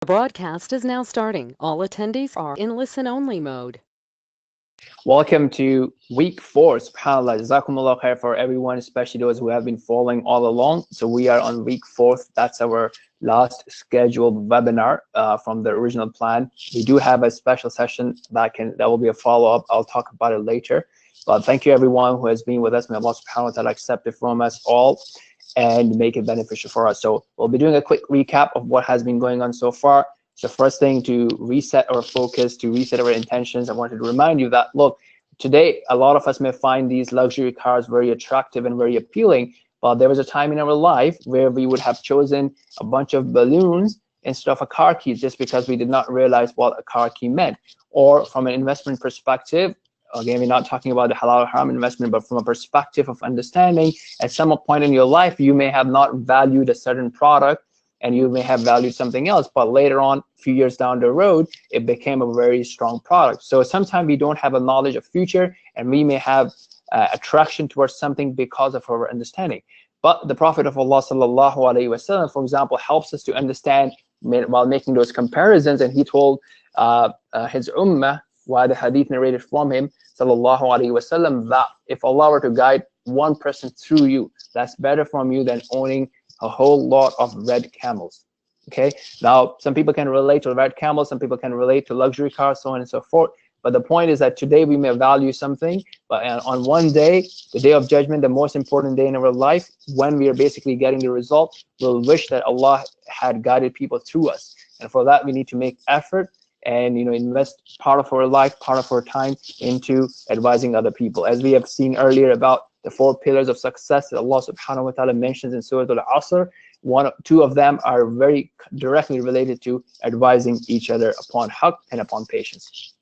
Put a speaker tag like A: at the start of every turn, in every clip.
A: The broadcast is now starting. All attendees are in listen-only mode.
B: Welcome to week 4. SubhanAllah, Jazakumullah khair for everyone, especially those who have been following all along. So we are on week 4. That's our last scheduled webinar from the original plan. We do have a special session that will be a follow-up. I'll talk about it later. But thank you everyone who has been with us. May Allah subhanahu wa ta'ala accept it from us all and make it beneficial for us. So we'll be doing a quick recap of what has been going on so far. So first thing, to reset our focus, to reset our intentions, I wanted to remind you that, look, today, a lot of us may find these luxury cars very attractive and very appealing, but there was a time in our life where we would have chosen a bunch of balloons instead of a car key just because we did not realize what a car key meant. Or from an investment perspective, again, we're not talking about the halal or haram investment, but from a perspective of understanding, at some point in your life, you may have not valued a certain product and you may have valued something else, but later on, a few years down the road, it became a very strong product. So sometimes we don't have a knowledge of future, and we may have attraction towards something because of our understanding. But the Prophet of Allah sallallahu alaihi wasallam, for example, helps us to understand while making those comparisons, and he told his ummah, while the hadith narrated from him sallallahu alaihi wasallam, that if Allah were to guide one person through you, that's better from you than owning a whole lot of red camels. Okay, now some people can relate to red camels, some people can relate to luxury cars, so on and so forth. But the point is that today we may value something, but on one day, the day of judgment, the most important day in our life, when we are basically getting the result, we'll wish that Allah had guided people through us. And for that, we need to make effort and invest part of our life, part of our time into advising other people. As we have seen earlier about the 4 pillars of success that Allah subhanahu wa ta'ala mentions in Surah Al-Asr, two of them are very directly related to advising each other upon haqq and upon patience.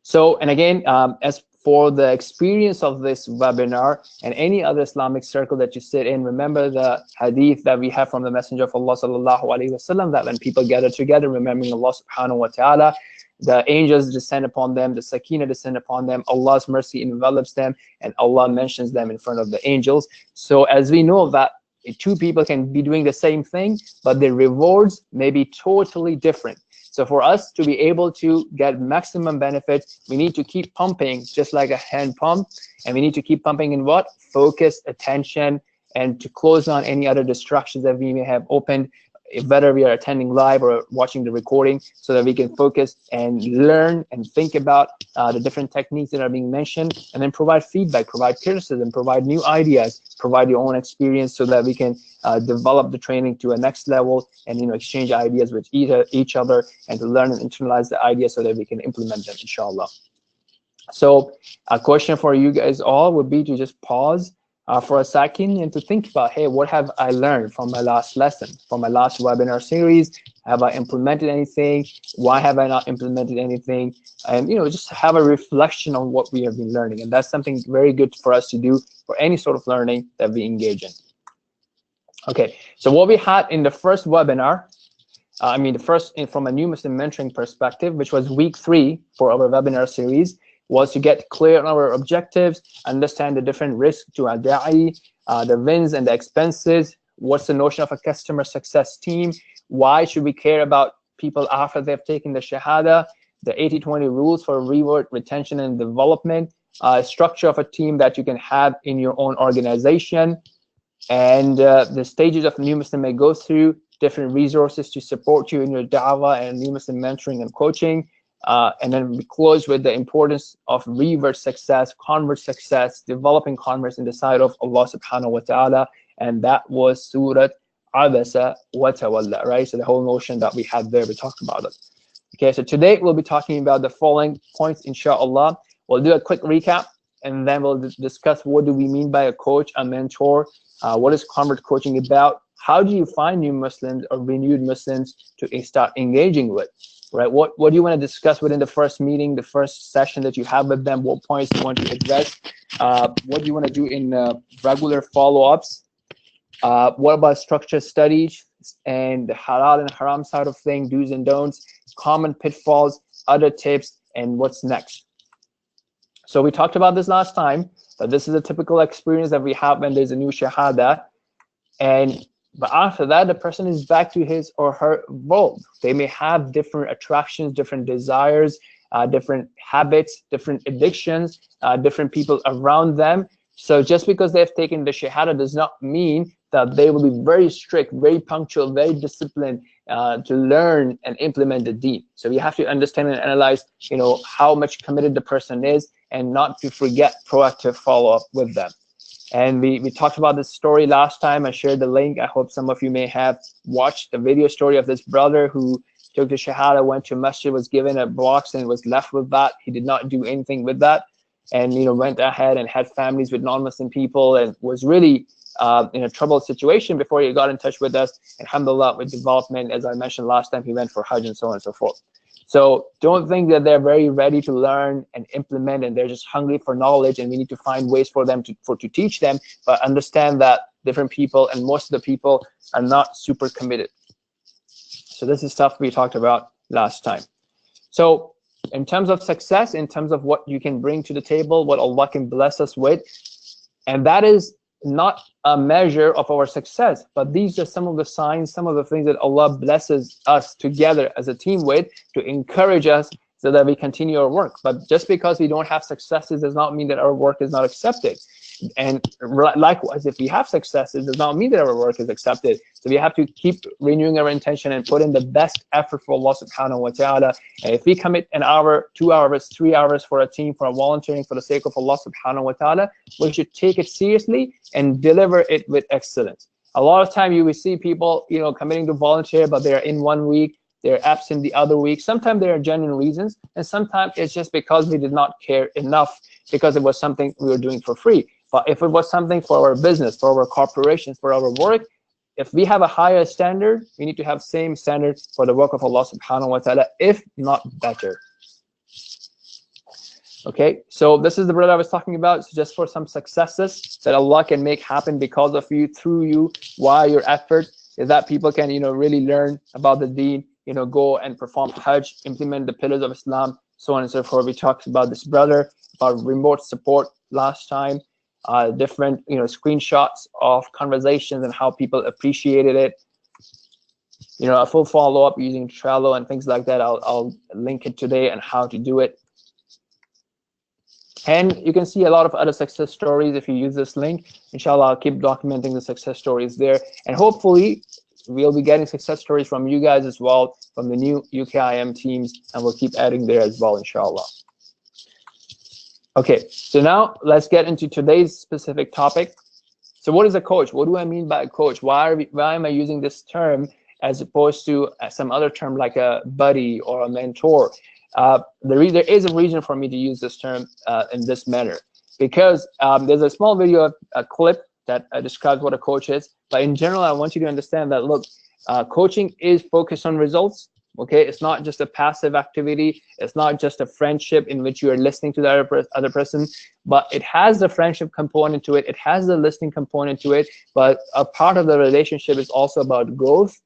B: So, and again, as for the experience of this webinar and any other Islamic circle that you sit in, remember the hadith that we have from the Messenger of Allah sallallahu alaihi wasallam, that when people gather together remembering Allah subhanahu wa ta'ala, the angels descend upon them, the sakina descend upon them, Allah's mercy envelops them, and Allah mentions them in front of the angels. So as we know that 2 people can be doing the same thing, but the rewards may be totally different. So for us to be able to get maximum benefit, we need to keep pumping just like a hand pump, and we need to keep pumping in what? Focus, attention, and to close on any other distractions that we may have opened, whether we are attending live or watching the recording, so that we can focus and learn and think about the different techniques that are being mentioned, and then provide feedback, provide criticism, provide new ideas, provide your own experience, so that we can develop the training to a next level and exchange ideas with each other, and to learn and internalize the ideas so that we can implement them, inshallah. So a question for you guys all would be to just pause for a second and to think about, hey, what have I learned from my last lesson, from my last webinar series? Have I implemented anything? Why have I not implemented anything? And just have a reflection on what we have been learning. And that's something very good for us to do for any sort of learning that we engage in. Okay, so what we had in the first webinar, from a new Muslim mentoring perspective, which was week 3 for our webinar series, was to get clear on our objectives, understand the different risks to our da'i, the wins and the expenses, what's the notion of a customer success team, why should we care about people after they've taken the shahada, the 80-20 rules for reward, retention, and development, structure of a team that you can have in your own organization, and the stages of a new Muslim may go through, different resources to support you in your da'wah and new Muslim mentoring and coaching. And then we close with the importance of revert success, convert success, developing converts in the sight of Allah subhanahu wa ta'ala. And that was Surah Abasa wa Tawalla, right? So the whole notion that we had there, we talked about it. Okay, so today we'll be talking about the following points, inshallah. We'll do a quick recap, and then we'll discuss what do we mean by a coach, a mentor, what is convert coaching about, how do you find new Muslims or renewed Muslims to start engaging with, right? What do you want to discuss within the first meeting, the first session that you have with them? What points do you want to address? What do you want to do in regular follow-ups? What about structured studies and the halal and haram side of things, do's and don'ts, common pitfalls, other tips, and what's next? So we talked about this last time, that this is a typical experience that we have when there's a new shahada. And But after that, the person is back to his or her world. They may have different attractions, different desires, different habits, different addictions, different people around them. So just because they've taken the Shahada does not mean that they will be very strict, very punctual, very disciplined to learn and implement the deen. So we have to understand and analyze, how much committed the person is, and not to forget proactive follow-up with them. And we talked about this story last time. I shared the link. I hope some of you may have watched the video story of this brother who took the Shahada, went to masjid, was given a box, and was left with that. He did not do anything with that, and went ahead and had families with non-Muslim people, and was really in a troubled situation before he got in touch with us. And alhamdulillah, with development, as I mentioned last time, he went for Hajj and so on and so forth. So don't think that they're very ready to learn and implement, and they're just hungry for knowledge, and we need to find ways for them to teach them. But understand that different people, and most of the people, are not super committed. So this is stuff we talked about last time. So in terms of success, in terms of what you can bring to the table, what Allah can bless us with, and that is not a measure of our success, but these are some of the signs, some of the things that Allah blesses us together as a team with, to encourage us so that we continue our work. But just because we don't have successes does not mean that our work is not accepted. And likewise, if we have successes, does not mean that our work is accepted. So we have to keep renewing our intention and put in the best effort for Allah subhanahu wa ta'ala. And if we commit an hour, 2 hours, 3 hours for a team, for a volunteering for the sake of Allah subhanahu wa ta'ala, we should take it seriously and deliver it with excellence. A lot of time you will see people, committing to volunteer, but they're in 1 week, they're absent the other week. Sometimes there are genuine reasons, and sometimes it's just because we did not care enough, because it was something we were doing for free. But if it was something for our business, for our corporations, for our work, if we have a higher standard, we need to have same standard for the work of Allah subhanahu wa ta'ala, if not better. Okay, so this is the brother I was talking about. So just for some successes that Allah can make happen because of you, through you, while your effort is that people can, really learn about the deen, go and perform Hajj, implement the pillars of Islam, so on and so forth. We talked about this brother, about remote support last time. Different screenshots of conversations and how people appreciated it. A full follow-up using Trello and things like that. I'll link it today and how to do it. And you can see a lot of other success stories if you use this link. Inshallah, I'll keep documenting the success stories there, and hopefully we'll be getting success stories from you guys as well, from the new UKIM teams, and we'll keep adding there as well, inshallah. Okay, so now let's get into today's specific topic. So what is a coach? What do I mean by a coach? Why am I using this term as opposed to some other term like a buddy or a mentor? There is a reason for me to use this term in this manner, because there's a small video, a clip that describes what a coach is. But in general, I want you to understand that, look, coaching is focused on results. Okay, it's not just a passive activity. It's not just a friendship in which you are listening to the other person, but it has the friendship component to it. It has the listening component to it. But a part of the relationship is also about growth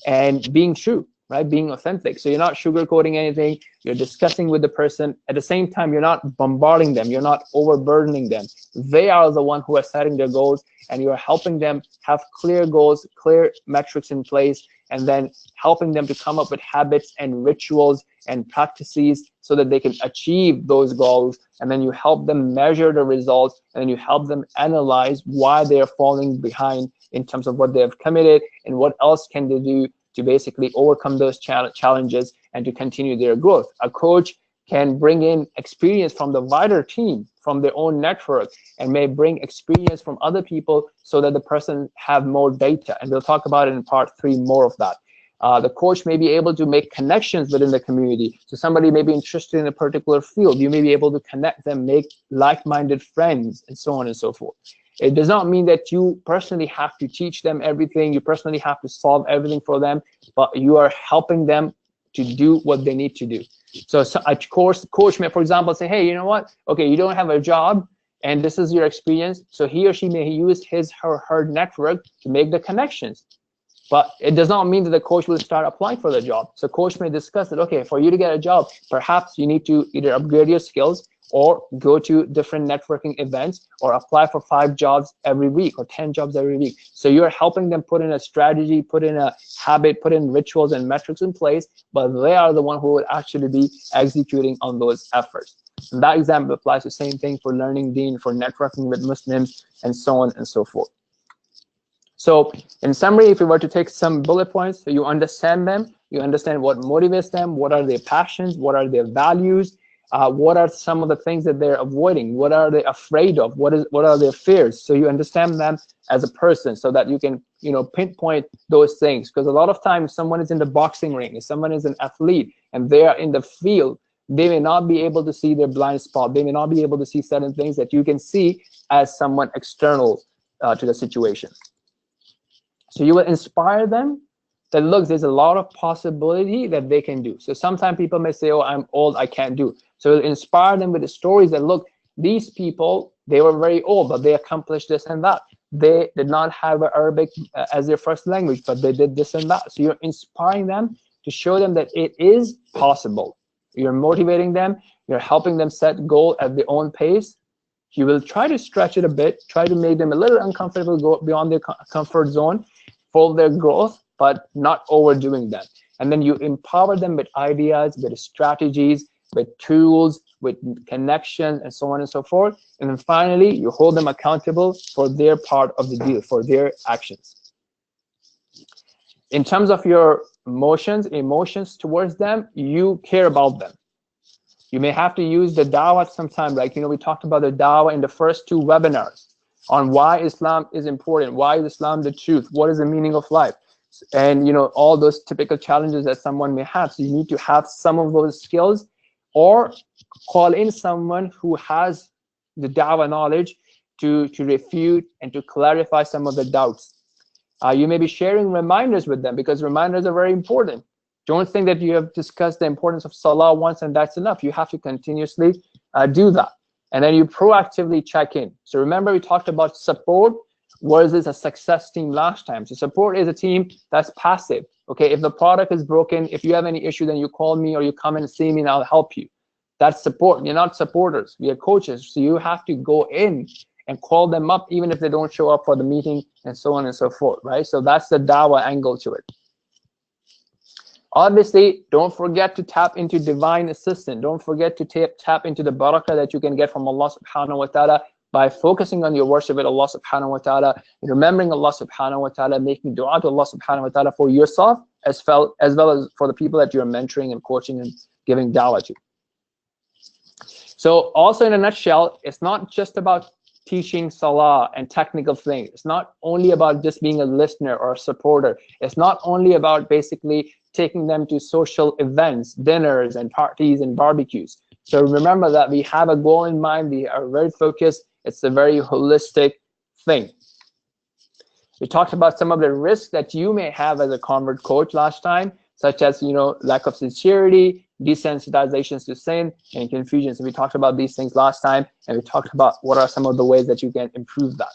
B: and being true, right? Being authentic. So you're not sugarcoating anything. You're discussing with the person. At the same time, you're not bombarding them. You're not overburdening them. They are the one who are setting their goals, and you are helping them have clear goals, clear metrics in place, and then helping them to come up with habits and rituals and practices so that they can achieve those goals. And then you help them measure the results, and then you help them analyze why they're falling behind in terms of what they have committed and what else can they do to basically overcome those challenges and to continue their growth. A coach can bring in experience from the wider team, from their own network, and may bring experience from other people so that the person have more data. And we'll talk about it in part 3 more of that. The coach may be able to make connections within the community. So somebody may be interested in a particular field. You may be able to connect them, make like-minded friends, and so on and so forth. It does not mean that you personally have to teach them everything. You personally have to solve everything for them, but you are helping them to do what they need to do. So a coach may, for example, say, hey, you know what? Okay, you don't have a job, and this is your experience. So he or she may use his or her network to make the connections. But it does not mean that the coach will start applying for the job. So coach may discuss that, okay, for you to get a job, perhaps you need to either upgrade your skills, or go to different networking events, or apply for 5 jobs every week or 10 jobs every week. So you're helping them put in a strategy, put in a habit, put in rituals and metrics in place, but they are the one who will actually be executing on those efforts. And that example applies the same thing for learning deen, for networking with Muslims, and so on and so forth. So in summary, if we were to take some bullet points, so you understand them, you understand what motivates them, what are their passions, what are their values, what are some of the things that they're avoiding, what are they afraid of, what are their fears. So you understand them as a person, so that you can pinpoint those things. Because a lot of times someone is in the boxing ring, if someone is an athlete and they are in the field, they may not be able to see their blind spot, they may not be able to see certain things that you can see as someone external to the situation. So you will inspire them that, look, there's a lot of possibility that they can do. So sometimes people may say, oh, I'm old, I can't do. So you'll inspire them with the stories that, look, these people, they were very old, but they accomplished this and that. They did not have Arabic as their first language, but they did this and that. So you're inspiring them to show them that it is possible. You're motivating them. You're helping them set goals at their own pace. You will try to stretch it a bit, try to make them a little uncomfortable, go beyond their comfort zone for their growth, but not overdoing that. And then you empower them with ideas, with strategies, with tools, with connections, and so on and so forth. And then finally, you hold them accountable for their part of the deal, for their actions. In terms of your emotions towards them, you care about them. You may have to use the dawah sometime, like, we talked about the dawah in the first 2 webinars on why Islam is important, why is Islam the truth, what is the meaning of life, and all those typical challenges that someone may have. So you need to have some of those skills, or call in someone who has the dawah knowledge to refute and to clarify some of the doubts. You may be sharing reminders with them, because reminders are very important. Don't think that you have discussed the importance of Salah once and that's enough. You have to continuously do that. And then you proactively check in. So remember, we talked about support versus a success team last time. So support is a team that's passive. Okay, if the product is broken, if you have any issue, then you call me or you come and see me and I'll help you. That's support. You're not supporters. We are coaches. So you have to go in and call them up, even if they don't show up for the meeting, and so on and so forth, right? So that's the dawah angle to it. Obviously, don't forget to tap into divine assistance. Don't forget to tap into the barakah that you can get from Allah subhanahu wa ta'ala by focusing on your worship with Allah subhanahu wa ta'ala, remembering Allah subhanahu wa ta'ala, making dua to Allah subhanahu wa ta'ala for yourself, as well as for the people that you're mentoring and coaching and giving dawah to. So also in a nutshell, it's not just about teaching salah and technical things. It's not only about just being a listener or a supporter. It's not only about basically taking them to social events, dinners and parties and barbecues. So remember that we have a goal in mind. We are very focused. It's a very holistic thing. We talked about some of the risks that you may have as a convert coach last time, such as lack of sincerity, desensitizations to sin, and confusion. So we talked about these things last time, and we talked about what are some of the ways that you can improve that.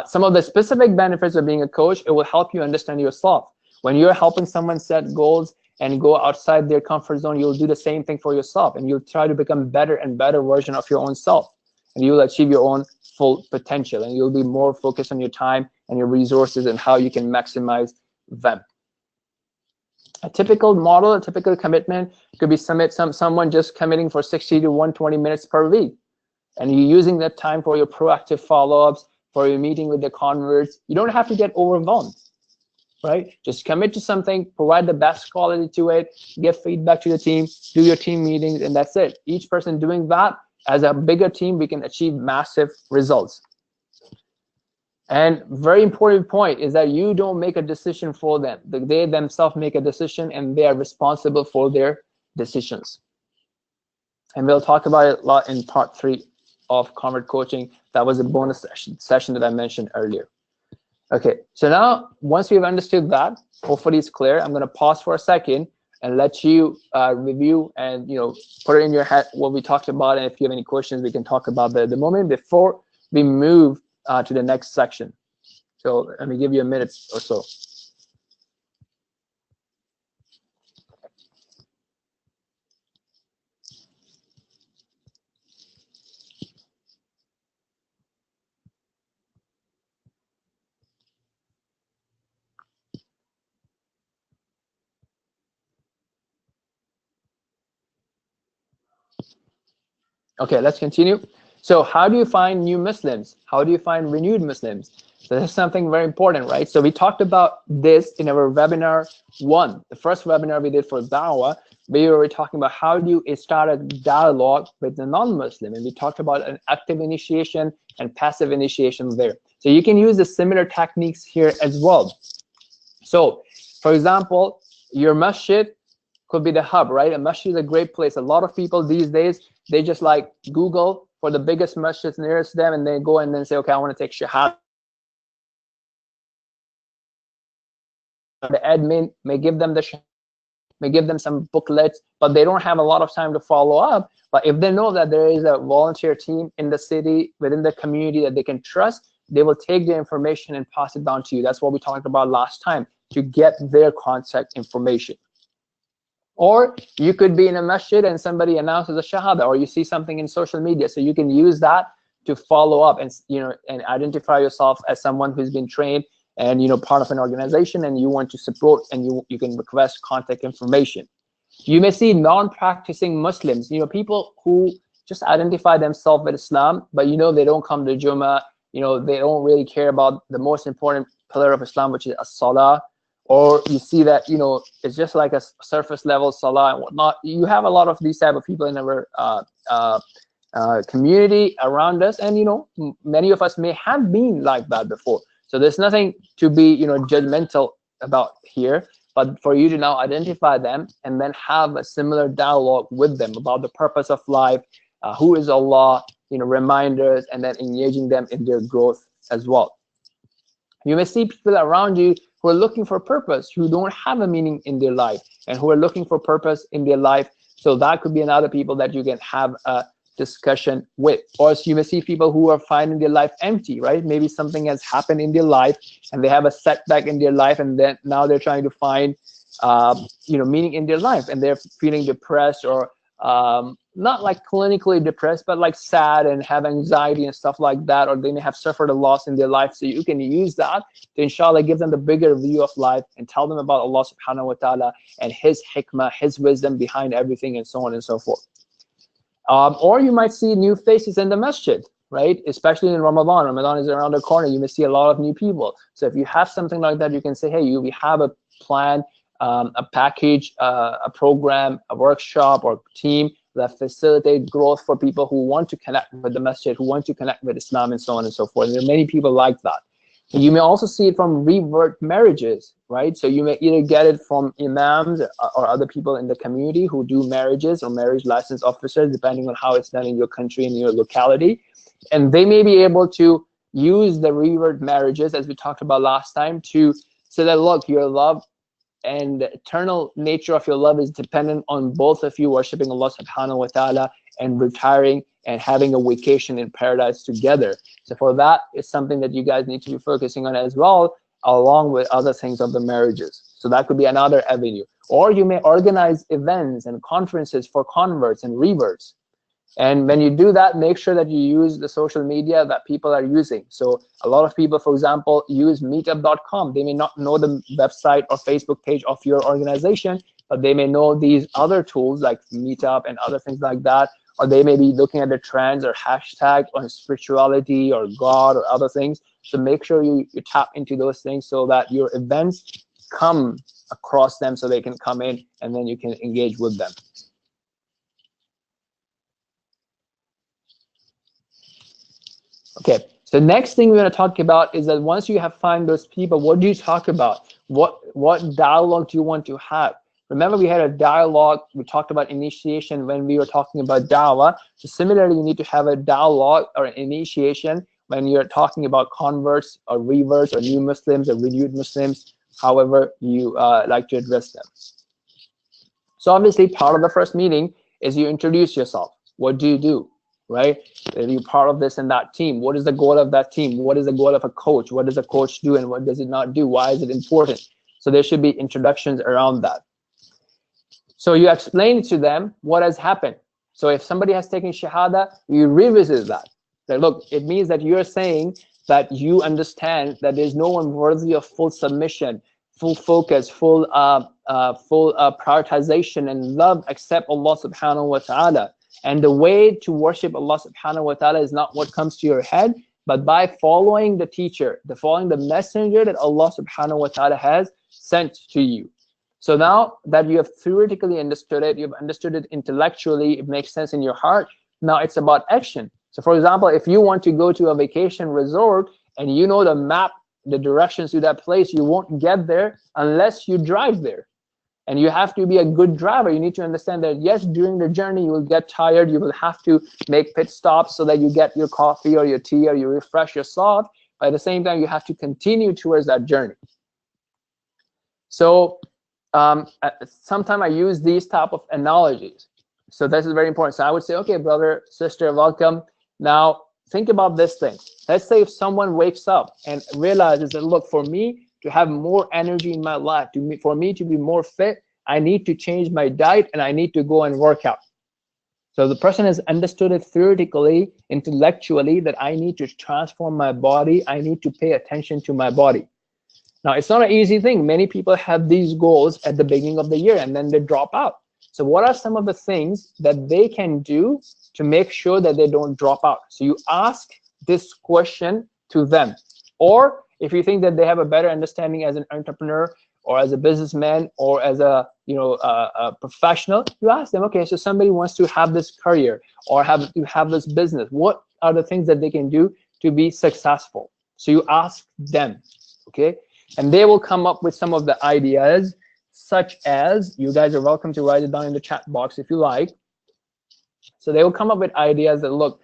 B: Some of the specific benefits of being a coach: it will help you understand yourself. When you're helping someone set goals and go outside their comfort zone, you'll do the same thing for yourself, and you'll try to become better and better version of your own self, and you'll achieve your own full potential, and you'll be more focused on your time and your resources and how you can maximize them. A typical model, a typical commitment could be someone just committing for 60 to 120 minutes per week, and you're using that time for your proactive follow-ups, for your meeting with the converts. You don't have to get overwhelmed, right? Just commit to something, provide the best quality to it, give feedback to the team, do your team meetings, and that's it. Each person doing that, as a bigger team, we can achieve massive results. And very important point is that you don't make a decision for them. They themselves make a decision, and they are responsible for their decisions. And we'll talk about it a lot in part 3 of Convert Coaching. That was a bonus session that I mentioned earlier. Okay, so now once we've understood that, hopefully it's clear. I'm going to pause for a second and let you review and put it in your head what we talked about. And if you have any questions, we can talk about that at the moment before we move to the next section. So let me give you a minute or so. Okay, let's continue. So how do you find new Muslims? How do you find renewed Muslims? So this is something very important, right? So we talked about this in our webinar 1, the first webinar we did for Dawah. We were talking about how do you start a dialogue with the non-Muslim, and we talked about an active initiation and passive initiation there. So you can use the similar techniques here as well. So, for example, your masjid could be the hub, right? A masjid is a great place. A lot of people these days, they just like Google for the biggest masjids nearest them, and they go and then say, okay, I want to take shahada. The admin may give them the shahada, may give them some booklets, but they don't have a lot of time to follow up. But if they know that there is a volunteer team in the city, within the community that they can trust, they will take the information and pass it down to you. That's what we talked about last time, to get their contact information. Or you could be in a masjid and somebody announces a shahada, or you see something in social media, so you can use that to follow up and and identify yourself as someone who's been trained and part of an organization, and you want to support, and you can request contact information. You may see non-practicing Muslims, people who just identify themselves with Islam, but they don't come to Jummah, they don't really care about the most important pillar of Islam, which is as-salah. Or you see that it's just like a surface level salah and whatnot. You have a lot of these type of people in our community around us, and many of us may have been like that before. So there's nothing to be judgmental about here, but for you to now identify them and then have a similar dialogue with them about the purpose of life, who is Allah, reminders, and then engaging them in their growth as well. You may see people around you who are looking for purpose, who don't have a meaning in their life, and who are looking for purpose in their life. So that could be another people that you can have a discussion with. Or you may see people who are finding their life empty, right? Maybe something has happened in their life and they have a setback in their life, and then now they're trying to find meaning in their life, and they're feeling depressed, or not like clinically depressed, but like sad and have anxiety and stuff like that, or they may have suffered a loss in their life. So you can use that to inshallah give them the bigger view of life and tell them about Allah subhanahu wa ta'ala and his hikmah, his wisdom behind everything, and so on and so forth. Or you might see new faces in the masjid, right? Especially in Ramadan. Ramadan is around the corner. You may see a lot of new people. So if you have something like that, you can say, hey, we have a plan, a package, a program, a workshop, or team that facilitate growth for people who want to connect with the masjid, who want to connect with Islam, and so on and so forth. And there are many people like that. You may also see it from revert marriages, right? So you may either get it from imams or other people in the community who do marriages, or marriage license officers, depending on how it's done in your country and your locality. And they may be able to use the revert marriages, as we talked about last time, to say that, look, your love and the eternal nature of your love is dependent on both of you worshiping Allah subhanahu wa ta'ala and retiring and having a vacation in paradise together. So for that, it's something that you guys need to be focusing on as well, along with other things of the marriages. So that could be another avenue. Or you may organize events and conferences for converts and reverts. And when you do that, make sure that you use the social media that people are using. So a lot of people, for example, use meetup.com. They may not know the website or Facebook page of your organization, but they may know these other tools like Meetup and other things like that. Or they may be looking at the trends or hashtag on spirituality or God or other things. So make sure you tap into those things so that your events come across them, so they can come in and then you can engage with them. Okay, so next thing we're going to talk about is that once you have found those people, what do you talk about? What dialogue do you want to have? Remember, we had a dialogue, we talked about initiation when we were talking about dawah. So similarly, you need to have a dialogue or an initiation when you're talking about converts or reverts or new Muslims or renewed Muslims, however you like to address them. So obviously, part of the first meeting is you introduce yourself. What do you do? Right? Are you part of this and that team? What is the goal of that team? What is the goal of a coach? What does a coach do and what does it not do? Why is it important? So there should be introductions around that. So you explain to them what has happened. So if somebody has taken shahada, you revisit that. Like, look, it means that you're saying that you understand that there's no one worthy of full submission, full focus, full prioritization and love except Allah subhanahu wa ta'ala. And the way to worship Allah subhanahu wa ta'ala is not what comes to your head, but by following the teacher, following the messenger that Allah subhanahu wa ta'ala has sent to you. So now that you have theoretically understood it, you've understood it intellectually, it makes sense in your heart. Now it's about action. So for example, if you want to go to a vacation resort and you know the map, the directions to that place, you won't get there unless you drive there. And you have to be a good driver. You need to understand that yes, during the journey you will get tired, you will have to make pit stops so that you get your coffee or your tea or you refresh yourself. But at the same time, you have to continue towards that journey. So sometimes I use these type of analogies. So this is very important. So I would say, okay, brother, sister, welcome. Now think about this thing. Let's say if someone wakes up and realizes that, look, for me to have more energy in my life, for me to be more fit, I need to change my diet and I need to go and work out. So the person has understood it theoretically, intellectually, that I need to transform my body. I need to pay attention to my body. Now, it's not an easy thing. Many people have these goals at the beginning of the year and then they drop out. So what are some of the things that they can do to make sure that they don't drop out? So you ask this question to them. Or if you think that they have a better understanding as an entrepreneur or as a businessman or as a a professional, you ask them, okay, so somebody wants to have this career or have this business. What are the things that they can do to be successful? So you ask them, okay? And they will come up with some of the ideas, such as, you guys are welcome to write it down in the chat box if you like. So they will come up with ideas that, look,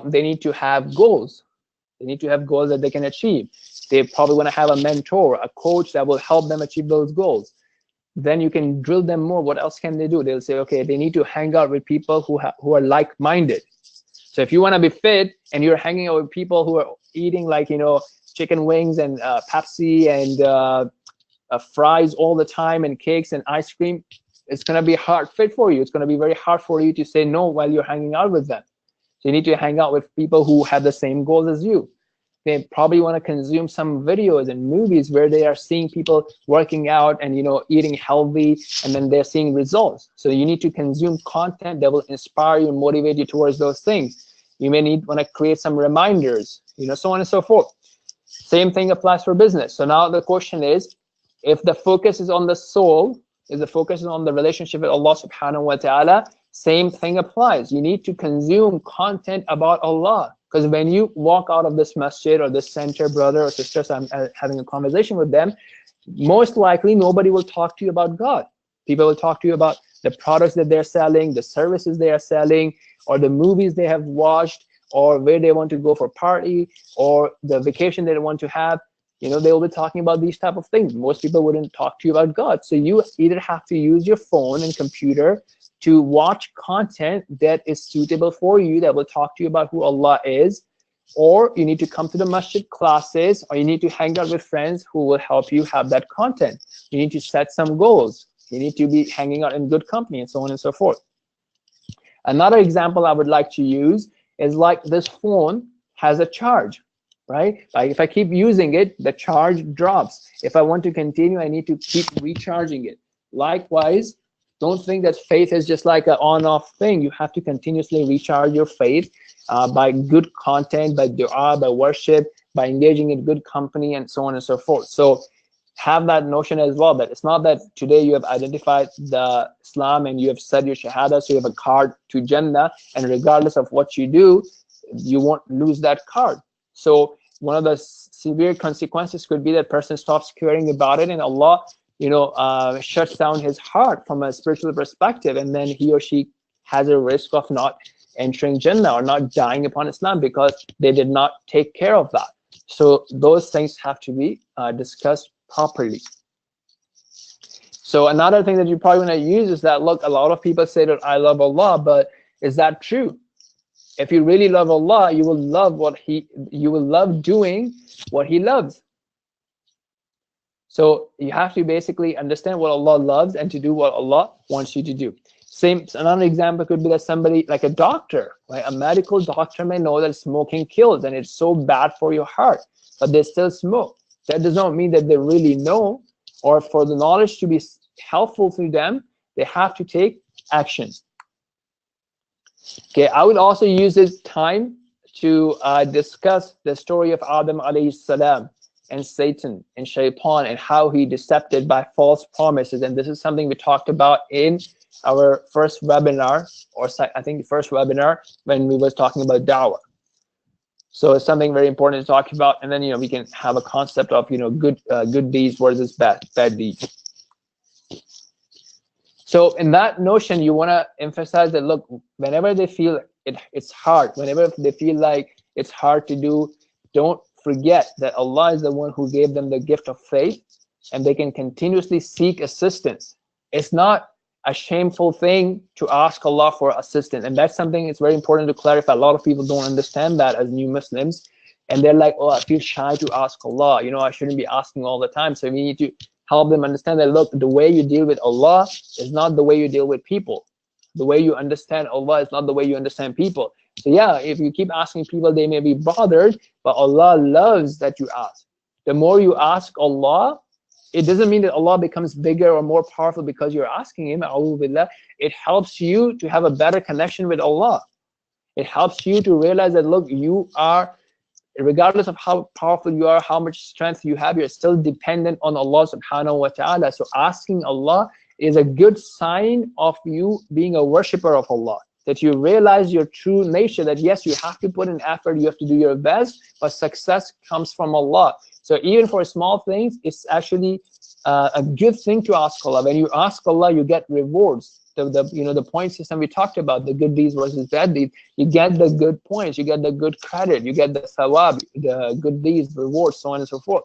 B: they need to have goals. They need to have goals that they can achieve. They probably want to have a mentor, a coach that will help them achieve those goals. Then you can drill them more. What else can they do? They'll say, okay, they need to hang out with people who are like-minded. So if you want to be fit and you're hanging out with people who are eating like, chicken wings and Pepsi and fries all the time and cakes and ice cream, it's going to be hard fit for you. It's going to be very hard for you to say no while you're hanging out with them. So you need to hang out with people who have the same goals as you. They probably want to consume some videos and movies where they are seeing people working out and eating healthy, and then they're seeing results. So you need to consume content that will inspire you and motivate you towards those things. You may want to create some reminders, so on and so forth. Same thing applies for business. So now the question is, if the focus is on the soul, if the focus is on the relationship with Allah subhanahu wa ta'ala, same thing applies. You need to consume content about Allah. Because when you walk out of this masjid or this center, brother or sister, so I'm having a conversation with them, most likely nobody will talk to you about God. People will talk to you about the products that they're selling, the services they are selling, or the movies they have watched, or where they want to go for party, or the vacation they want to have. They will be talking about these type of things. Most people wouldn't talk to you about God. So you either have to use your phone and computer to watch content that is suitable for you, that will talk to you about who Allah is, or you need to come to the masjid classes, or you need to hang out with friends who will help you have that content. You need to set some goals. You need to be hanging out in good company, and so on and so forth. Another example I would like to use is like this phone has a charge, right? Like if I keep using it, the charge drops. If I want to continue, I need to keep recharging it. Likewise, don't think that faith is just like an on-off thing. You have to continuously recharge your faith by good content, by dua, by worship, by engaging in good company, and so on and so forth. So have that notion as well, that it's not that today you have identified the Islam and you have said your shahada, so you have a card to Jannah, and regardless of what you do, you won't lose that card. So one of the severe consequences could be that person stops caring about it, and Allah shuts down his heart from a spiritual perspective, and then he or she has a risk of not entering Jannah or not dying upon Islam because they did not take care of that. So those things have to be discussed properly. So another thing that you probably want to use is that, look, a lot of people say that I love Allah, but is that true? If you really love Allah, you will love doing what He loves. So you have to basically understand what Allah loves and to do what Allah wants you to do. Another example could be that somebody like a doctor, right? A medical doctor may know that smoking kills and it's so bad for your heart, but they still smoke. That does not mean that they really know, or for the knowledge to be helpful to them, they have to take actions. Okay, I would also use this time to discuss the story of Adam alayhi salam and Satan and Shaitan and how he decepted by false promises. And this is something we talked about in our first webinar, or I think the first webinar when we was talking about dawah. So it's something very important to talk about, and then we can have a concept of good deeds versus bad deeds. So in that notion, you want to emphasize that, look, whenever they feel it's hard, whenever they feel like it's hard to do, don't forget that Allah is the one who gave them the gift of faith, and they can continuously seek assistance. It's not a shameful thing to ask Allah for assistance, and that's something it's very important to clarify. A lot of people don't understand that as new Muslims, and they're like, oh, I feel shy to ask Allah, I shouldn't be asking all the time. So we need to help them understand that, look, the way you deal with Allah is not the way you deal with people. The way you understand Allah is not the way you understand people. So yeah, if you keep asking people, they may be bothered, but Allah loves that you ask. The more you ask Allah, it doesn't mean that Allah becomes bigger or more powerful because you're asking Him. It helps you to have a better connection with Allah. It helps you to realize that, look, you are, regardless of how powerful you are, how much strength you have, you're still dependent on Allah subhanahu wa ta'ala. So asking Allah is a good sign of you being a worshipper of Allah, that you realize your true nature, that yes, you have to put in effort, you have to do your best, but success comes from Allah. So even for small things, it's actually a good thing to ask Allah. When you ask Allah, you get rewards. The point system we talked about, the good deeds versus bad deeds, you get the good points, you get the good credit, you get the thawab, the good deeds, rewards, so on and so forth.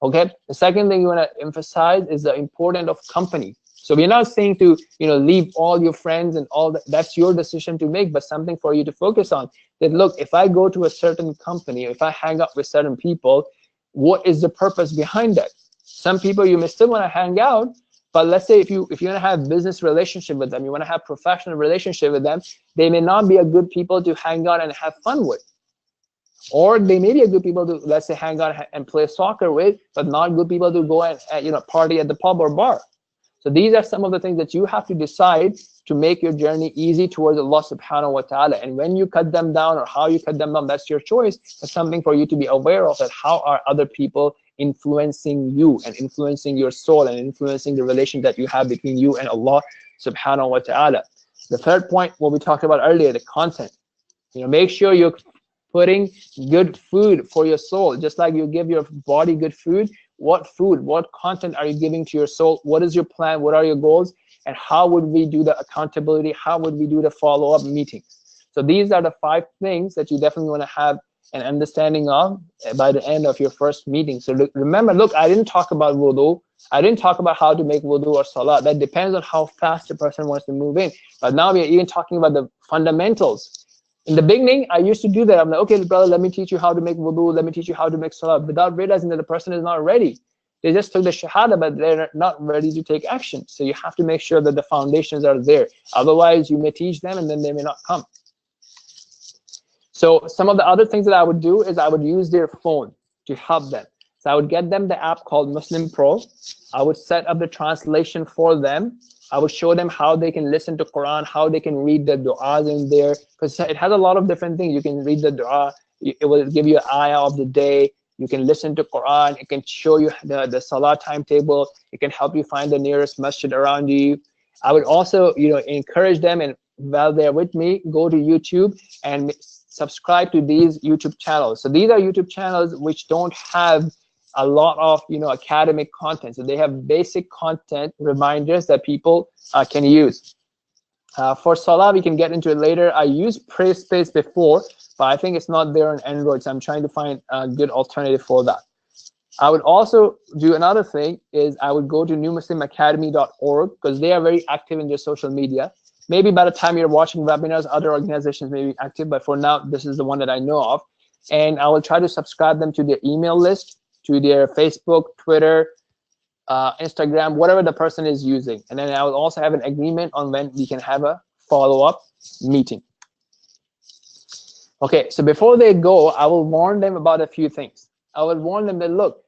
B: Okay, the second thing you want to emphasize is the importance of company. So we're not saying to leave all your friends and all that. That's your decision to make, but something for you to focus on. That, look, if I go to a certain company, if I hang out with certain people, what is the purpose behind that? Some people you may still want to hang out, but let's say if you want to have business relationship with them, you want to have professional relationship with them, they may not be a good people to hang out and have fun with. Or they may be a good people to, let's say, hang out and play soccer with, but not good people to go and party at the pub or bar. So these are some of the things that you have to decide to make your journey easy towards Allah subhanahu wa ta'ala. And when you cut them down or how you cut them down, that's your choice. It's something for you to be aware of, that how are other people influencing you and influencing your soul and influencing the relation that you have between you and Allah subhanahu wa ta'ala. The third point, what we talked about earlier, the content. Make sure you're putting good food for your soul. Just like you give your body good food, what content are you giving to your soul? What is your plan? What are your goals? And how would we do the accountability? How would we do the follow-up meetings? So these are the 5 things that you definitely want to have an understanding of by the end of your first meeting. So remember, look, I didn't talk about wudu. I didn't talk about how to make wudu or salah. That depends on how fast the person wants to move in. But now we are even talking about the fundamentals. In the beginning, I used to do that. I'm like, okay, brother, let me teach you how to make wudu. Let me teach you how to make salah, without realizing that the person is not ready. They just took the shahada, but they're not ready to take action. So you have to make sure that the foundations are there. Otherwise, you may teach them and then they may not come. So some of the other things that I would do is I would use their phone to help them. So I would get them the app called Muslim Pro. I would set up the translation for them. I would show them how they can listen to Quran, how they can read the du'as in there, because it has a lot of different things. You can read the du'a, it will give you an ayah of the day. You can listen to Quran. It can show you the salah timetable. It can help you find the nearest masjid around you. I would also, encourage them, and while they're with me, go to YouTube and subscribe to these YouTube channels. So these are YouTube channels which don't have a lot of academic content. So they have basic content reminders that people can use. For Salah, we can get into it later. I used PraySpace before, but I think it's not there on Android, so I'm trying to find a good alternative for that. I would also do another thing is I would go to newmuslimacademy.org, because they are very active in their social media. Maybe by the time you're watching webinars, other organizations may be active, but for now, this is the one that I know of. And I will try to subscribe them to their email list, to their Facebook, Twitter, Instagram, whatever the person is using. And then I will also have an agreement on when we can have a follow-up meeting. Okay, so before they go, I will warn them about a few things. I will warn them that, look,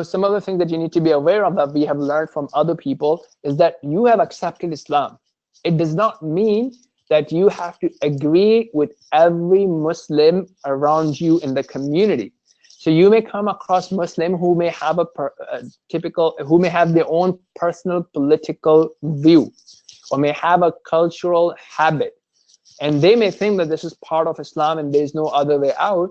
B: some of the things that you need to be aware of that we have learned from other people is that you have accepted Islam. It does not mean that you have to agree with every Muslim around you in the community. So you may come across Muslim who may have who may have their own personal political view, or may have a cultural habit, and they may think that this is part of Islam and there's no other way out.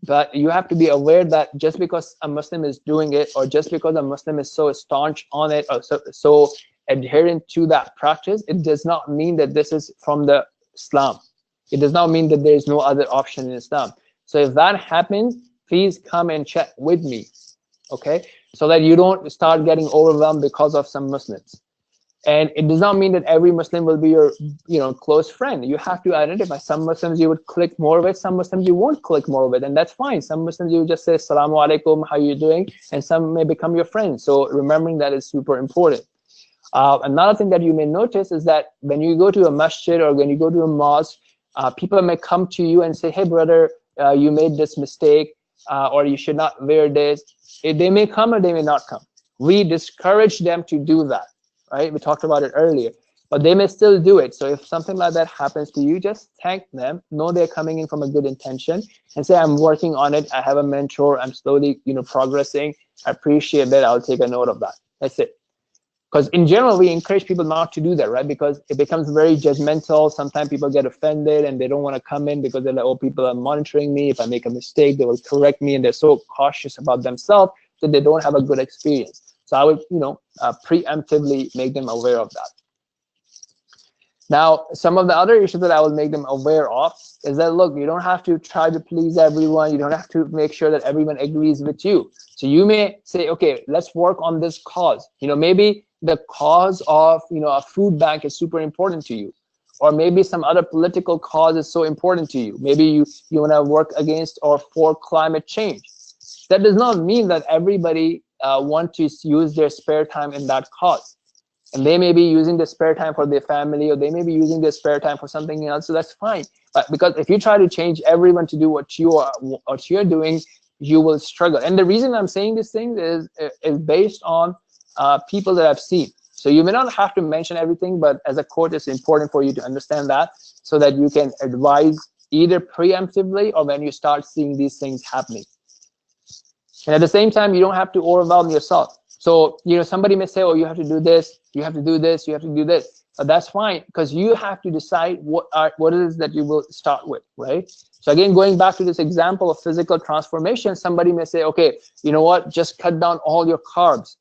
B: But you have to be aware that just because a Muslim is doing it, or just because a Muslim is so staunch on it, or so adherent to that practice, it does not mean that this is from the Islam. It does not mean that there is no other option in Islam. So if that happens, please come and check with me, okay? So that you don't start getting overwhelmed because of some Muslims. And it does not mean that every Muslim will be your, close friend. You have to identify. Some Muslims you would click more with, some Muslims you won't click more with, and that's fine. Some Muslims you just say, Assalamu alaikum, how you doing? And some may become your friends. So remembering that is super important. Another thing that you may notice is that when you go to a masjid or when you go to a mosque, people may come to you and say, hey brother, you made this mistake, or you should not wear this. They may come or they may not come. We discourage them to do that, right? We talked about it earlier, but they may still do it. So if something like that happens to you, just thank them, know they're coming in from a good intention, and say, I'm working on it, I have a mentor, I'm slowly progressing, I appreciate that, I'll take a note of that. That's it. Because in general, we encourage people not to do that, right? Because it becomes very judgmental. Sometimes people get offended and they don't want to come in because they're like, oh, people are monitoring me. If I make a mistake, they will correct me. And they're so cautious about themselves that they don't have a good experience. So I would, preemptively make them aware of that. Now, some of the other issues that I will make them aware of is that, look, you don't have to try to please everyone. You don't have to make sure that everyone agrees with you. So you may say, okay, let's work on this cause. Maybe the cause of, a food bank is super important to you. Or maybe some other political cause is so important to you. Maybe you want to work against or for climate change. That does not mean that everybody want to use their spare time in that cause. And they may be using the spare time for their family, or they may be using their spare time for something else. So that's fine. But because if you try to change everyone to do what you're doing, you will struggle. And the reason I'm saying this thing is based on people that I've seen. So you may not have to mention everything, but as a coach, it's important for you to understand that, so that you can advise either preemptively or when you start seeing these things happening. And at the same time, you don't have to overwhelm yourself. So, somebody may say, oh, you have to do this, you have to do this, you have to do this. But that's fine, because you have to decide what it is that you will start with, right? So again, going back to this example of physical transformation, somebody may say, okay, you know what, just cut down all your carbs.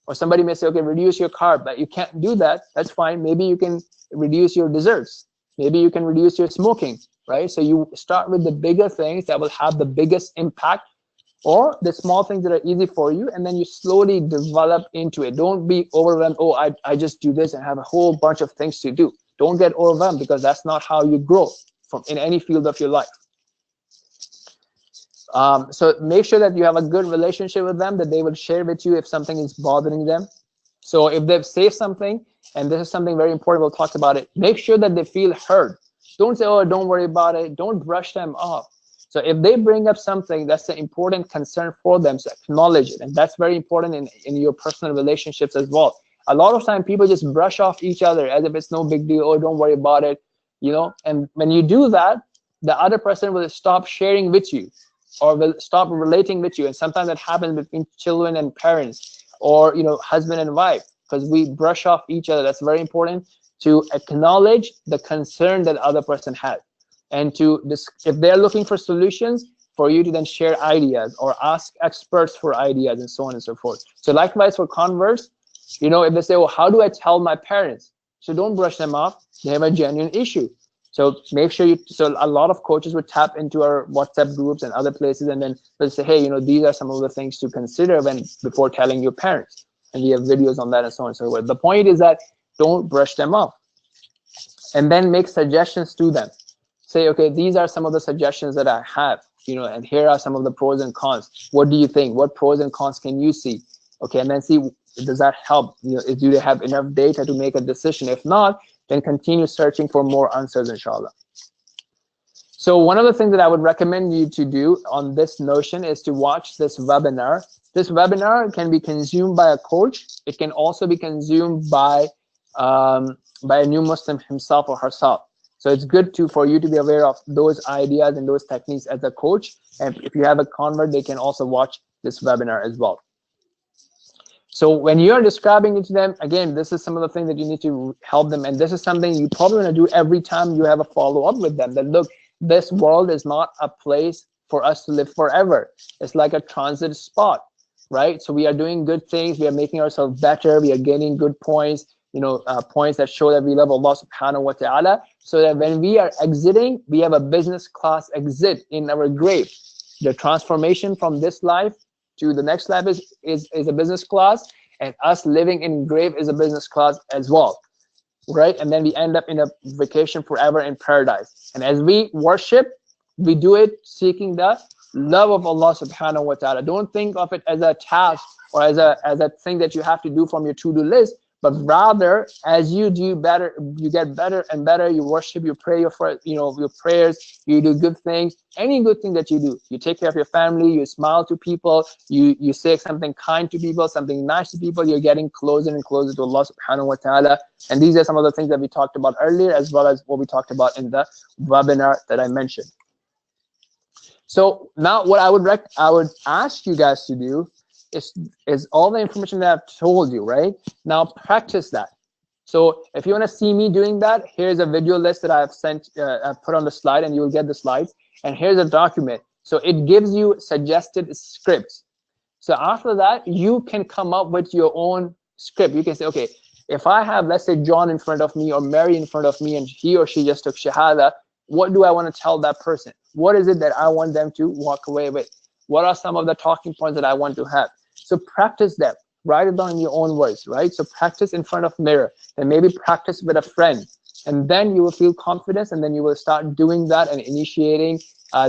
B: Or somebody may say, okay, reduce your carb, but you can't do that. That's fine. Maybe you can reduce your desserts. Maybe you can reduce your smoking, right? So you start with the bigger things that will have the biggest impact, or the small things that are easy for you, and then you slowly develop into it. Don't be overwhelmed. Oh, I just do this and have a whole bunch of things to do. Don't get overwhelmed, because that's not how you grow in any field of your life. So make sure that you have a good relationship with them, that they will share with you if something is bothering them. So if they've said something, and this is something very important, we'll talk about it, make sure that they feel heard. Don't say, oh, don't worry about it. Don't brush them off. So if they bring up something that's an important concern for them, so acknowledge it. And that's very important in your personal relationships as well. A lot of time people just brush off each other as if it's no big deal. Oh, don't worry about it, and when you do that, the other person will stop sharing with you, or will stop relating with you. And sometimes that happens between children and parents, or husband and wife, because we brush off each other. That's very important, to acknowledge the concern that the other person has, and if they're looking for solutions, for you to then share ideas or ask experts for ideas, and so on and so forth. So likewise for converts, if they say, well, how do I tell my parents? So don't brush them off. They have a genuine issue. So make sure so a lot of coaches would tap into our WhatsApp groups and other places, and then they'll say, hey, these are some of the things to consider before telling your parents. And we have videos on that and so on and so forth. The point is that don't brush them off. And then make suggestions to them. Say, okay, these are some of the suggestions that I have, and here are some of the pros and cons. What do you think? What pros and cons can you see? Okay, and then see, does that help? Do they have enough data to make a decision? If not, then continue searching for more answers, inshallah. So one of the things that I would recommend you to do on this notion is to watch this webinar. This webinar can be consumed by a coach. It can also be consumed by a new Muslim himself or herself. So it's good for you to be aware of those ideas and those techniques as a coach. And if you have a convert, they can also watch this webinar as well. So when you're describing it to them, again, this is some of the things that you need to help them. And this is something you probably want to do every time you have a follow-up with them, that look, this world is not a place for us to live forever. It's like a transit spot, right? So we are doing good things. We are making ourselves better. We are gaining good points, points that show that we love Allah subhanahu wa ta'ala, so that when we are exiting, we have a business class exit in our grave. The transformation from this life to the next life is a business class, and us living in grave is a business class as well, right? And then we end up in a vacation forever in paradise. And as we worship, we do it seeking the love of Allah subhanahu wa ta'ala. Don't think of it as a task or as a thing that you have to do from your to-do list, but rather as you do better, you get better and better. You worship, you pray your prayers, you do good things. Any good thing that you do, you take care of your family, you smile to people, you say something kind to people, something nice to people, you're getting closer and closer to Allah subhanahu wa ta'ala. And these are some of the things that we talked about earlier, as well as what we talked about in the webinar that I mentioned. So now what I would ask you guys to do is all the information that I've told you, right? Now practice that. So if you want to see me doing that, here's a video list that I've put on the slide, and you will get the slides. And here's a document. So it gives you suggested scripts. So after that, you can come up with your own script. You can say, okay, if I have, let's say, John in front of me or Mary in front of me, and he or she just took Shahada, what do I want to tell that person? What is it that I want them to walk away with? What are some of the talking points that I want to have? So practice them. Write it down in your own words, right? So practice in front of mirror, and maybe practice with a friend. And then you will feel confidence, and then you will start doing that and initiating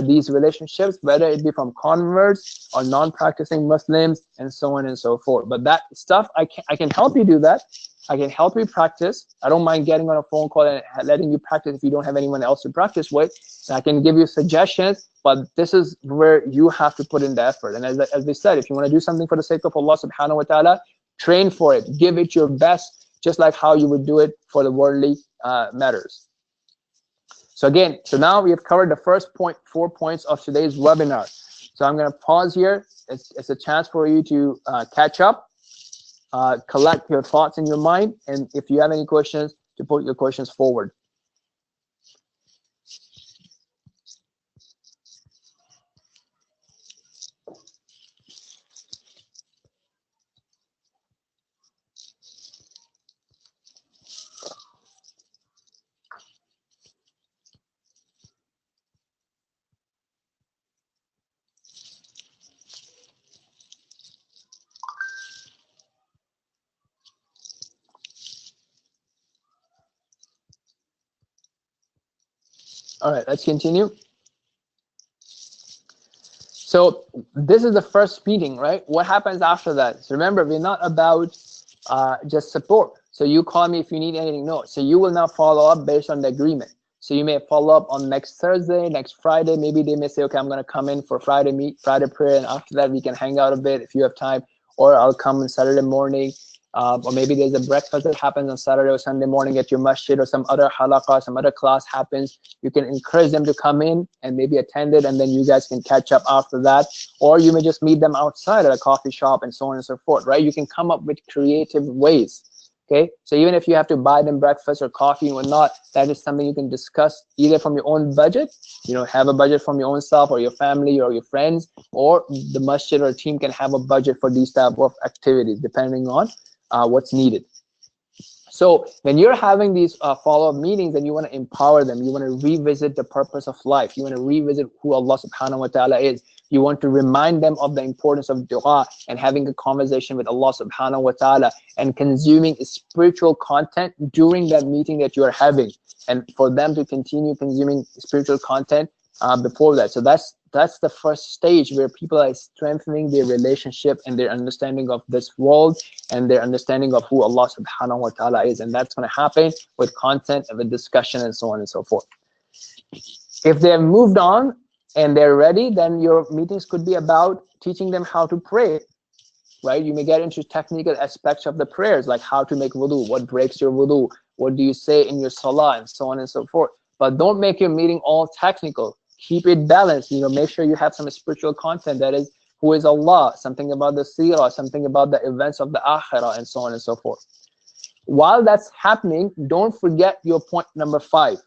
B: these relationships, whether it be from converts or non-practicing Muslims, and so on and so forth. But that stuff, I can help you do that. I can help you practice. I don't mind getting on a phone call and letting you practice if you don't have anyone else to practice with. And I can give you suggestions, but this is where you have to put in the effort. And as we said, if you want to do something for the sake of Allah subhanahu wa ta'ala, train for it. Give it your best, just like how you would do it for the worldly matters. So again, so now we have covered the first 4 points of today's webinar. So I'm going to pause here. It's a chance for you to catch up. Collect your thoughts in your mind, and if you have any questions, to put your questions forward. All right, let's continue. So this is the first meeting, right? What happens after that? So remember, we're not about just support. So you call me if you need anything. No. So you will now follow up based on the agreement. So you may follow up on next Thursday, next Friday. Maybe they may say, okay, I'm going to come in for Friday prayer, and after that we can hang out a bit if you have time. Or I'll come on Saturday morning. Or maybe there's a breakfast that happens on Saturday or Sunday morning at your masjid, or some other halaqah, some other class happens. You can encourage them to come in and maybe attend it, and then you guys can catch up after that. Or you may just meet them outside at a coffee shop, and so on and so forth, right? You can come up with creative ways, okay? So even if you have to buy them breakfast or coffee and whatnot, that is something you can discuss either from your own budget, have a budget from your own self or your family or your friends, or the masjid or team can have a budget for these type of activities, depending on what's needed. So when you're having these follow-up meetings and you want to empower them, you want to revisit the purpose of life, you want to revisit who Allah subhanahu wa ta'ala is, you want to remind them of the importance of dua and having a conversation with Allah subhanahu wa ta'ala and consuming spiritual content during that meeting that you are having, and for them to continue consuming spiritual content before that. So that's the first stage where people are strengthening their relationship and their understanding of this world and their understanding of who Allah subhanahu wa ta'ala is. And that's going to happen with content and with discussion and so on and so forth. If they have moved on and they're ready, then your meetings could be about teaching them how to pray, right? You may get into technical aspects of the prayers, like how to make wudu, what breaks your wudu, what do you say in your salah, and so on and so forth. but don't make your meeting all technical. Keep it balanced. Make sure you have some spiritual content, that is, who is Allah, something about the seerah, something about the events of the akhirah, and so on and so forth. While that's happening, don't forget your point number 5,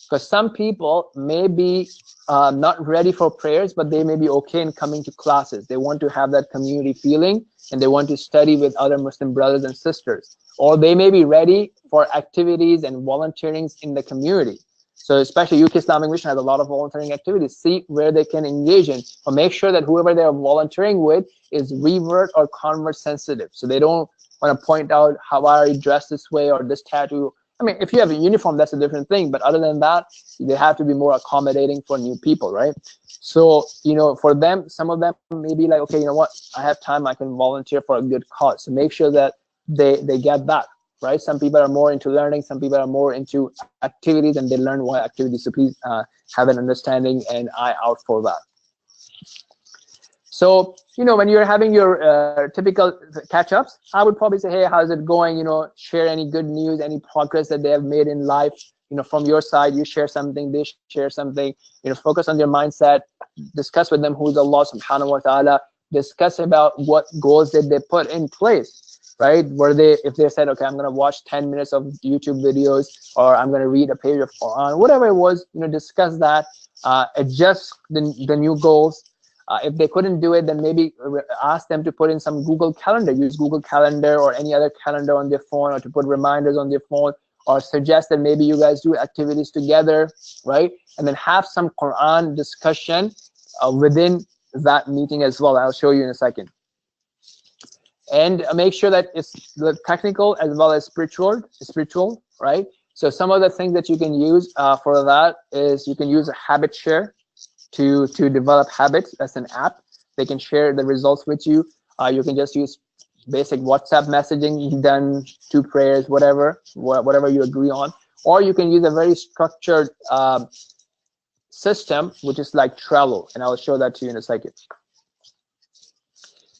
B: because some people may be not ready for prayers, but they may be okay in coming to classes. They want to have that community feeling, and they want to study with other Muslim brothers and sisters. Or they may be ready for activities and volunteerings in the community. So especially UK Islamic Mission has a lot of volunteering activities. See where they can engage in, or make sure that whoever they're volunteering with is revert or convert sensitive. So they don't want to point out, how are you dressed this way, or this tattoo. I mean, if you have a uniform, that's a different thing. But other than that, they have to be more accommodating for new people, right? So, for them, some of them may be like, okay, you know what? I have time. I can volunteer for a good cause. So make sure that they get that, right? Some people are more into learning. Some people are more into activities, and they learn what activities. So please have an understanding and eye out for that. So, when you're having your typical catch-ups, I would probably say, hey, how's it going? Share any good news, any progress that they have made in life. From your side, you share something, they share something. Focus on their mindset. Discuss with them who is Allah subhanahu wa ta'ala. Discuss about what goals did they put in place, right? If they said, okay, I'm going to watch 10 minutes of YouTube videos, or I'm going to read a page of Quran, whatever it was, discuss that. Adjust the new goals. If they couldn't do it, then maybe ask them to put in some Google Calendar. Use Google Calendar or any other calendar on their phone, or to put reminders on their phone, or suggest that maybe you guys do activities together, right? And then have some Quran discussion within that meeting as well. I'll show you in a second. And make sure that it's the technical as well as spiritual, right? So some of the things that you can use for that is, you can use a habit share to develop habits. That's an app. They can share the results with you. You can just use basic WhatsApp messaging. You've done 2 prayers, whatever you agree on. Or you can use a very structured system, which is like Trello, and I'll show that to you in a second.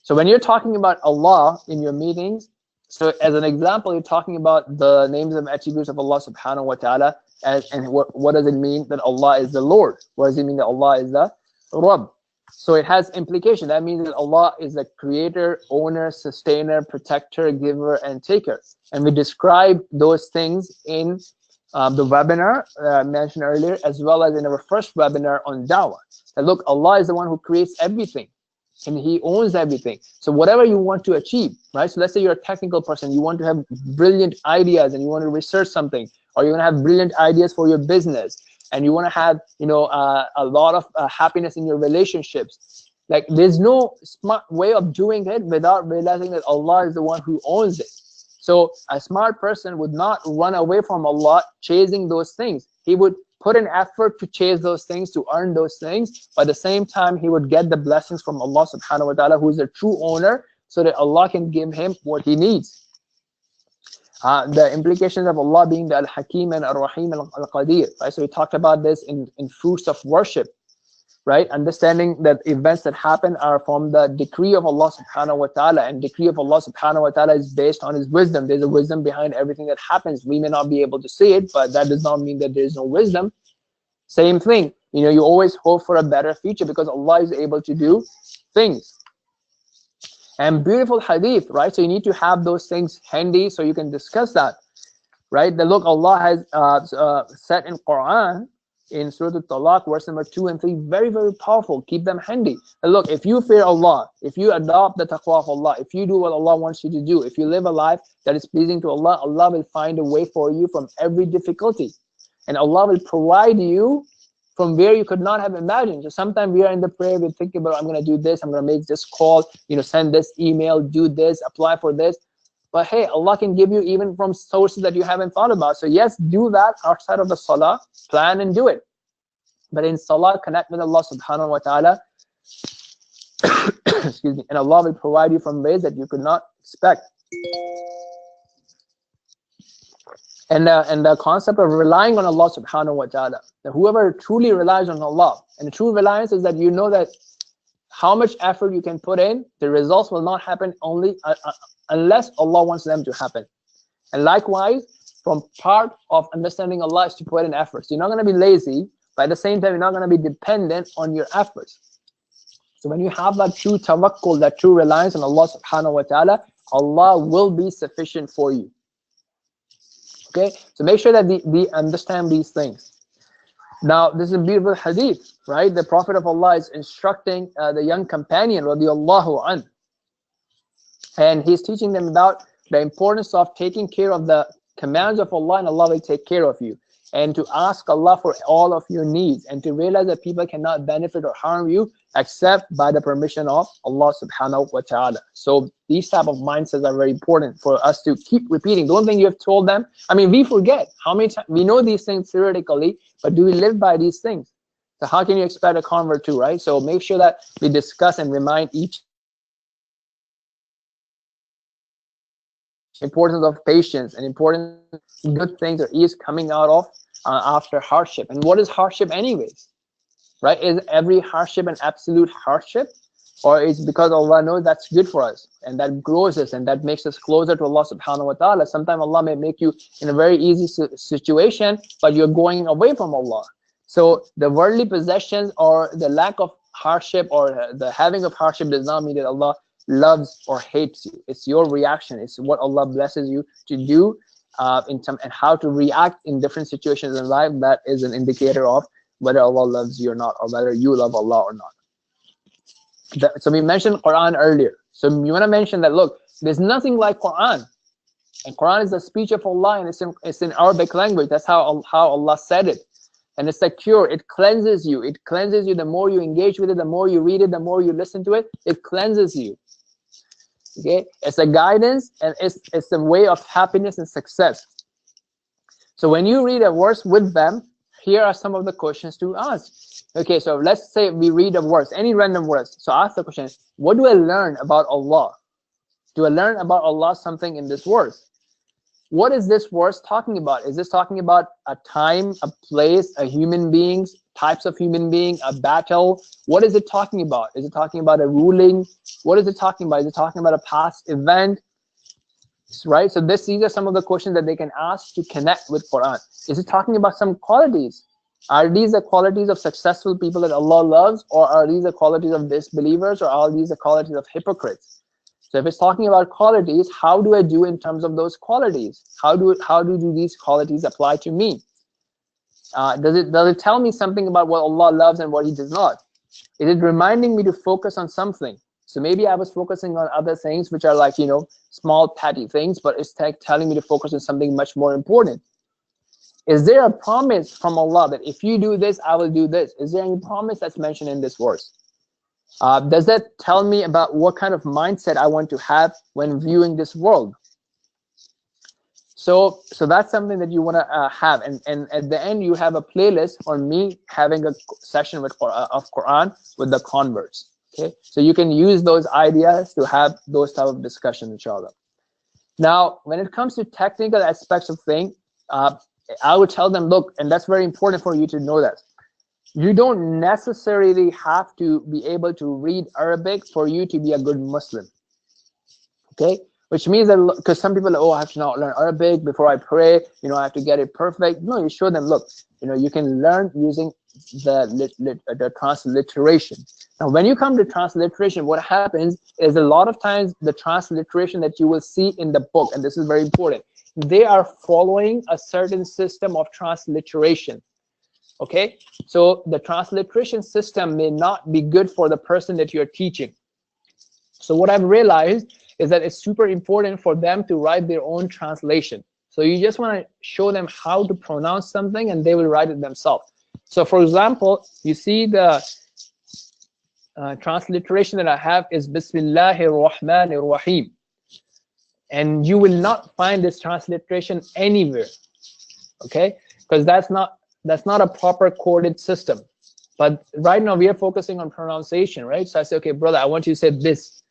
B: So when you're talking about Allah in your meetings, so as an example, you're talking about the names and attributes of Allah subhanahu wa ta'ala. And what does it mean that Allah is the Lord? What does it mean that Allah is the Rabb? So it has implication. That means that Allah is the creator, owner, sustainer, protector, giver, and taker. And we describe those things in the webinar I mentioned earlier, as well as in our first webinar on Dawah. That look, Allah is the one who creates everything, and He owns everything. So whatever you want to achieve, right? So let's say you're a technical person, you want to have brilliant ideas, and you want to research something, or you want to have brilliant ideas for your business, and you want to have, a lot of happiness in your relationships. Like, there's no smart way of doing it without realizing that Allah is the one who owns it. So a smart person would not run away from Allah chasing those things. He would put an effort to chase those things, to earn those things. But at the same time, he would get the blessings from Allah subhanahu wa ta'ala, who is the true owner, so that Allah can give him what he needs. The implications of Allah being the Al-Hakim and Ar-Rahim and Al-Qadir, right? So we talked about this in fruits of worship, right? Understanding that events that happen are from the decree of Allah subhanahu wa ta'ala, and decree of Allah subhanahu wa ta'ala is based on His wisdom. There's a wisdom behind everything that happens. We may not be able to see it, but that does not mean that there is no wisdom. Same thing, you always hope for a better future, because Allah is able to do things. And beautiful hadith, right? So you need to have those things handy so you can discuss that, right? That look, Allah has said in Quran, in Surah Al-Talaq, verse number 2 and 3, very, very powerful. Keep them handy. And look, if you fear Allah, if you adopt the taqwa of Allah, if you do what Allah wants you to do, if you live a life that is pleasing to Allah, Allah will find a way for you from every difficulty. And Allah will provide you from where you could not have imagined. So sometimes we are in the prayer, we think about, I'm going to do this, I'm going to make this call, send this email, do this, apply for this. But hey, Allah can give you even from sources that you haven't thought about. So yes, do that outside of the salah, plan and do it. But in salah, connect with Allah subhanahu wa ta'ala. Excuse me. And Allah will provide you from ways that you could not expect. And the concept of relying on Allah subhanahu wa ta'ala. That whoever truly relies on Allah, and the true reliance is that you know that how much effort you can put in, the results will not happen only unless Allah wants them to happen. And likewise, from part of understanding Allah is to put in efforts. You're not going to be lazy, but at the same time, you're not going to be dependent on your efforts. So when you have that true tawakkul, that true reliance on Allah subhanahu wa ta'ala, Allah will be sufficient for you. Okay, so make sure that we understand these things. Now, this is a beautiful hadith, right? The Prophet of Allah is instructing the young companion, radiallahu anh, and he's teaching them about the importance of taking care of the commands of Allah, and Allah will take care of you. And to ask Allah for all of your needs, and to realize that people cannot benefit or harm you except by the permission of Allah subhanahu wa ta'ala. So these type of mindsets are very important for us to keep repeating. Don't think you have told them. I mean, we forget how many times we know these things theoretically, but do we live by these things? So how can you expect a convert to, right? So make sure that we discuss and remind each importance of patience and important good things are ease coming out of after hardship. And what is hardship anyways, right? Is every hardship an absolute hardship, or is because Allah knows that's good for us and that grows us and that makes us closer to Allah subhanahu wa ta'ala? Sometimes Allah may make you in a very easy situation, but you're going away from Allah. So the worldly possessions or the lack of hardship or the having of hardship does not mean that Allah loves or hates you. It's your reaction. It's what Allah blesses you to do and how to react in different situations in life. That is an indicator of whether Allah loves you or not, or whether you love Allah or not. So we mentioned Quran earlier. So you want to mention that, look, there's nothing like Quran. And Quran is the speech of Allah, and it's in Arabic language. That's how Allah said it. And it's a cure. It cleanses you. It cleanses you. The more you engage with it, the more you read it, the more you listen to it, it cleanses you. Okay, it's a guidance, and it's a way of happiness and success. So when you read a verse with them, here are some of the questions to ask. Okay, so let's say we read a verse, any random verse. So ask the question, what do I learn about Allah? Do I learn about Allah something in this verse? What is this verse talking about? Is this talking about a time, a place, a human beings, types of human being, a battle? What is it talking about? Is it talking about a ruling? What is it talking about? Is it talking about a past event? Right? So these are some of the questions that they can ask to connect with Quran. Is it talking about some qualities? Are these the qualities of successful people that Allah loves, or are these the qualities of disbelievers, or are these the qualities of hypocrites? So if it's talking about qualities, how do I do in terms of those qualities? How do these qualities apply to me? Does it tell me something about what Allah loves and what He does not? Is it reminding me to focus on something? So maybe I was focusing on other things which are like, you know, small petty things, but it's telling me to focus on something much more important. Is there a promise from Allah that if you do this, I will do this? Is there any promise that's mentioned in this verse? Does that tell me about what kind of mindset I want to have when viewing this world? So that's something that you want to have, and at the end you have a playlist on me having a session of Quran with the converts. Okay, so you can use those ideas to have those type of discussions, inshallah. Now, when it comes to technical aspects of things, I would tell them, look, and that's very important for you to know that you don't necessarily have to be able to read Arabic for you to be a good Muslim. Okay, which means that, because some people are, oh, I have to now learn Arabic before I pray, you know, I have to get it perfect. No, you show them, look, you know, you can learn using the transliteration. Now, when you come to transliteration, what happens is a lot of times the transliteration that you will see in the book, and this is very important, they are following a certain system of transliteration. Okay, so the transliteration system may not be good for the person that you're teaching. So what I've realized is that it's super important for them to write their own translation. So you just want to show them how to pronounce something, and they will write it themselves. So for example, you see the transliteration that I have is Bismillahir Rahmanir Rahim, and you will not find this transliteration anywhere. Okay, because that's not a proper coded system. But right now we are focusing on pronunciation, right? So I say, okay, brother, I want you to say this,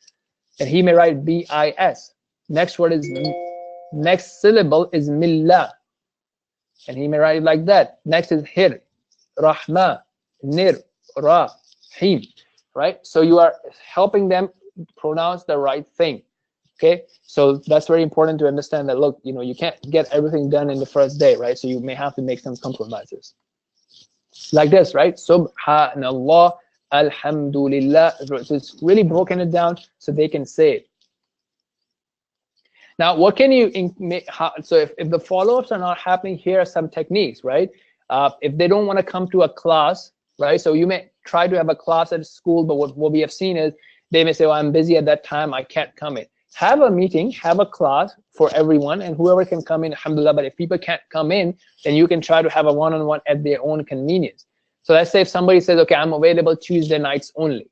B: and he may write B-I-S. Next word is, next syllable is millah, and he may write it like that. Next is hir, rahma, nir, rahim, right? So you are helping them pronounce the right thing. Okay, so that's very important to understand that, look, you can't get everything done in the first day, right? So you may have to make some compromises. Like this, right? Subhanallah, alhamdulillah. So it's really broken it down so they can say it. Now, what can you make? So if the follow-ups are not happening, here are some techniques, right? If they don't want to come to a class, right? So you may try to have a class at school, but what we have seen is they may say, well, I'm busy at that time, I can't come in. Have a meeting, have a class for everyone, and whoever can come in, alhamdulillah. But if people can't come in, then you can try to have a one-on-one at their own convenience. So let's say if somebody says, okay, I'm available Tuesday nights only,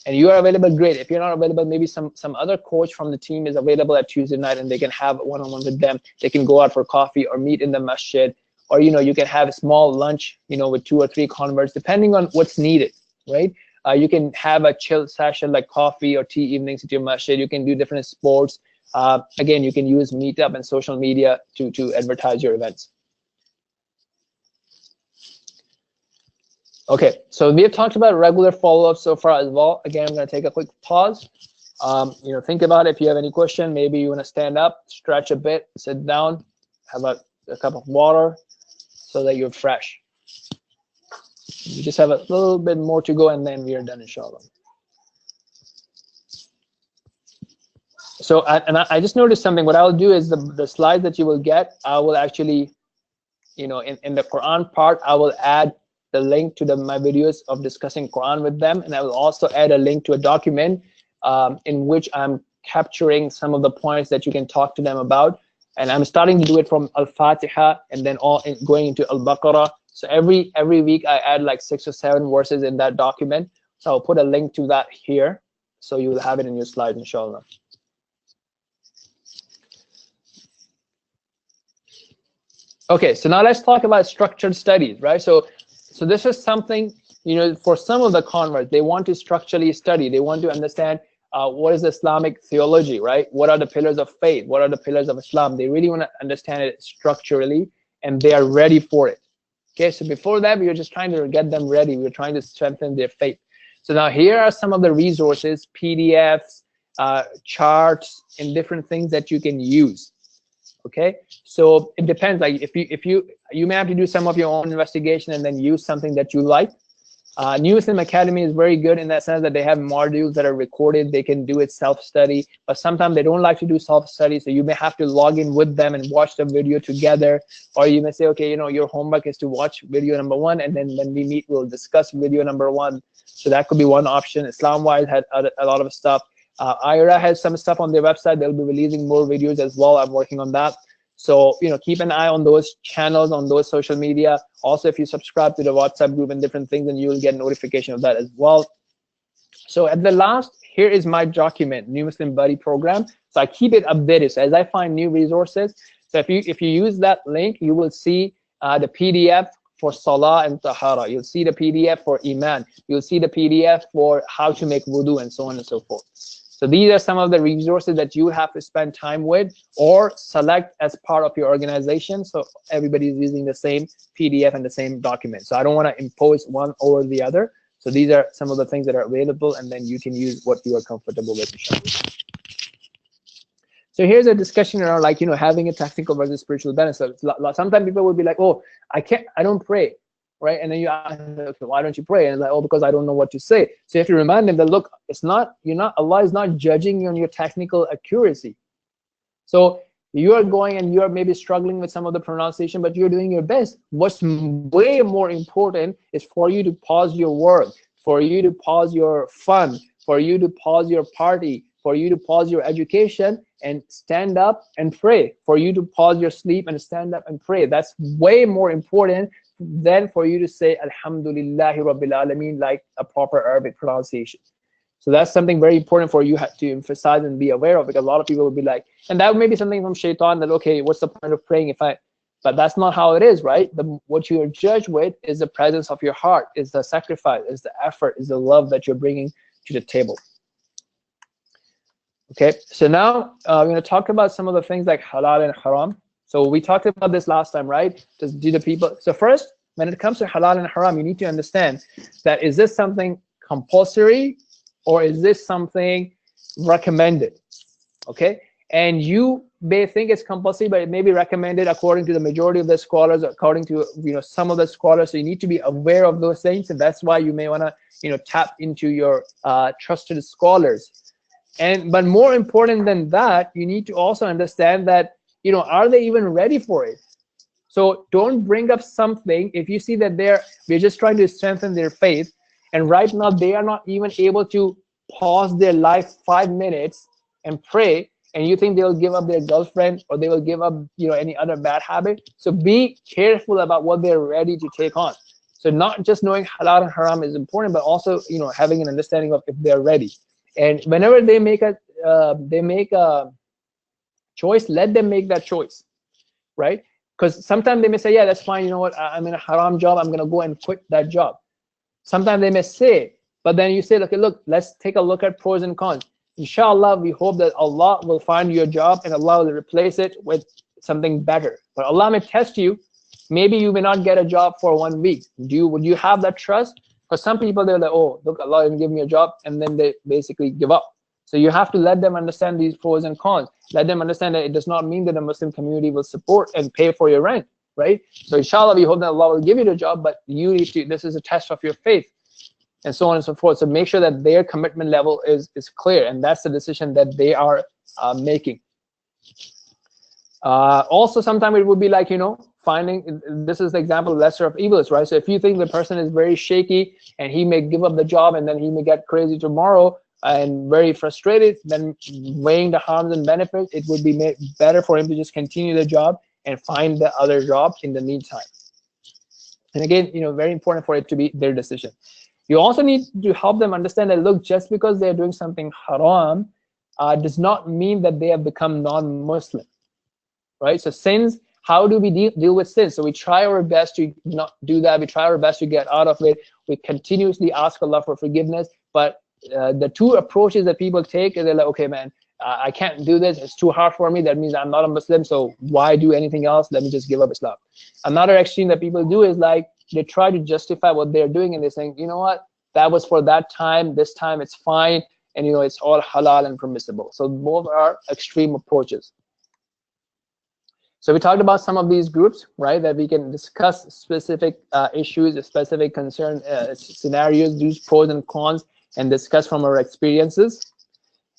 B: and you are available, great. If you're not available, maybe some other coach from the team is available at Tuesday night, and they can have one-on-one with them. They can go out for coffee or meet in the masjid, or you can have a small lunch, with 2 or 3 converts, depending on what's needed, right? You can have a chill session like coffee or tea evenings at your masjid. You can do different sports. Again, you can use Meetup and social media to advertise your events. Okay, so we have talked about regular follow-ups so far as well. Again, I'm going to take a quick pause. Think about it. If you have any question, maybe you want to stand up, stretch a bit, sit down, have a cup of water so that you're fresh. You just have a little bit more to go, and then we are done, inshallah. So, I just noticed something. What I'll do is the slides that you will get, I will actually, in the Quran part, I will add the link to my videos of discussing Quran with them, and I will also add a link to a document in which I'm capturing some of the points that you can talk to them about. And I'm starting to do it from Al-Fatiha and then going into Al-Baqarah. So every week I add like 6 or 7 verses in that document. So I'll put a link to that here, so you will have it in your slides, inshallah. Okay, so now let's talk about structured studies, right? So this is something, for some of the converts, they want to structurally study. They want to understand what is Islamic theology, right? What are the pillars of faith? What are the pillars of Islam? They really want to understand it structurally, and they are ready for it. Okay, so before that, we were just trying to get them ready. We were trying to strengthen their faith. So now here are some of the resources, PDFs, charts, and different things that you can use. Okay, so it depends. Like if you may have to do some of your own investigation and then use something that you like. New Muslim Academy is very good in that sense that they have modules that are recorded. They can do it self-study, but sometimes they don't like to do self-study, so you may have to log in with them and watch the video together. Or you may say, okay, your homework is to watch video number 1, and then when we meet, we'll discuss video number 1. So that could be one option. Islam-wise had a lot of stuff. IRA has some stuff on their website. They'll be releasing more videos as well. I'm working on that. So, keep an eye on those channels, on those social media. Also, if you subscribe to the WhatsApp group and different things, then you will get notification of that as well. So at the last, here is my document, New Muslim Buddy Program. So I keep it updated. So as I find new resources, so if you use that link, you will see the PDF for Salah and Tahara. You'll see the PDF for Iman. You'll see the PDF for how to make wudu and so on and so forth. So these are some of the resources that you have to spend time with or select as part of your organization. So everybody is using the same PDF and the same document. So I don't want to impose one over the other. So these are some of the things that are available, and then you can use what you are comfortable with. So here's a discussion around having a technical versus spiritual benefit. So sometimes people will be like, oh, I don't pray. Right, and then you ask, why don't you pray? And like, oh, because I don't know what to say. So you have to remind them that, look, Allah is not judging you on your technical accuracy. So you are going and you are maybe struggling with some of the pronunciation, but you're doing your best. What's way more important is for you to pause your work, for you to pause your fun, for you to pause your party, for you to pause your education and stand up and pray, for you to pause your sleep and stand up and pray. That's way more important than for you to say Alhamdulillahi Rabbil Alameen like a proper Arabic pronunciation. So that's something very important for you to emphasize and be aware of, because a lot of people will be like, and that may be something from shaitan that, okay, what's the point of praying but that's not how it is, right? What you are judged with is the presence of your heart, is the sacrifice, is the effort, is the love that you're bringing to the table. Okay, so now we're going to talk about some of the things like halal and haram. So we talked about this last time, right? So first, when it comes to halal and haram, you need to understand that, is this something compulsory or is this something recommended? okay? And you may think it's compulsory, but it may be recommended according to the majority of the scholars, according to some of the scholars. So you need to be aware of those things, and that's why you may want to tap into your trusted scholars. But more important than that, you need to also understand that are they even ready for it? So don't bring up something if you see that we're just trying to strengthen their faith, and right now they are not even able to pause their life 5 minutes and pray, and you think they'll give up their girlfriend or they will give up any other bad habit. So be careful about what they're ready to take on. So not just knowing halal and haram is important, but also having an understanding of if they're ready. And whenever they make a choice, let them make that choice, right? Because sometimes they may say, yeah, that's fine, you know what, I'm in a haram job, I'm gonna go and quit that job. Sometimes they may say, but then you say, okay, look, let's take a look at pros and cons. Inshallah, we hope that Allah will find you a job and Allah will replace it with something better. But Allah may test you. Maybe you may not get a job for 1 week. Would you have that trust? For some people, they're like, oh, look, Allah didn't give me a job, and then they basically give up. So you have to let them understand these pros and cons. Let them understand that it does not mean that the Muslim community will support and pay for your rent, right? So inshallah, we hope that Allah will give you the job, but you need to, this is a test of your faith, and so on and so forth. So make sure that their commitment level is clear, and that's the decision that they are making. Also, sometimes it would be like, finding, this is the example of lesser of evils, right? So if you think the person is very shaky and he may give up the job and then he may get crazy tomorrow and very frustrated, then weighing the harms and benefits, it would be better for him to just continue the job and find the other job in the meantime. And again, very important for it to be their decision. You also need to help them understand that, look, just because they're doing something haram does not mean that they have become non-Muslim, right? So sins, how do we deal with sins? So we try our best to not do that. We try our best to get out of it. We continuously ask Allah for forgiveness. But the two approaches that people take is they're like, okay, man, I can't do this. It's too hard for me. That means I'm not a Muslim. So why do anything else? Let me just give up Islam. Another extreme that people do is like, they try to justify what they're doing, and they're saying, you know what, that was for that time. This time it's fine. And, it's all halal and permissible. So both are extreme approaches. So we talked about some of these groups, right, that we can discuss specific issues, specific concern scenarios, use pros and cons, and discuss from our experiences.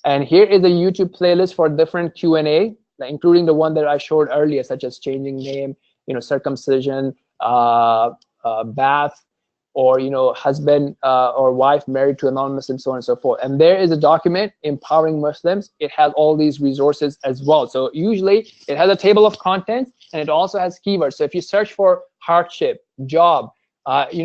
B: And here is a YouTube playlist for different Q&A, including the one that I showed earlier, such as changing name, circumcision, bath, or husband or wife married to a non-Muslim, so on and so forth. And there is a document, Empowering Muslims. It has all these resources as well. So usually it has a table of contents, and it also has keywords. So if you search for hardship, job,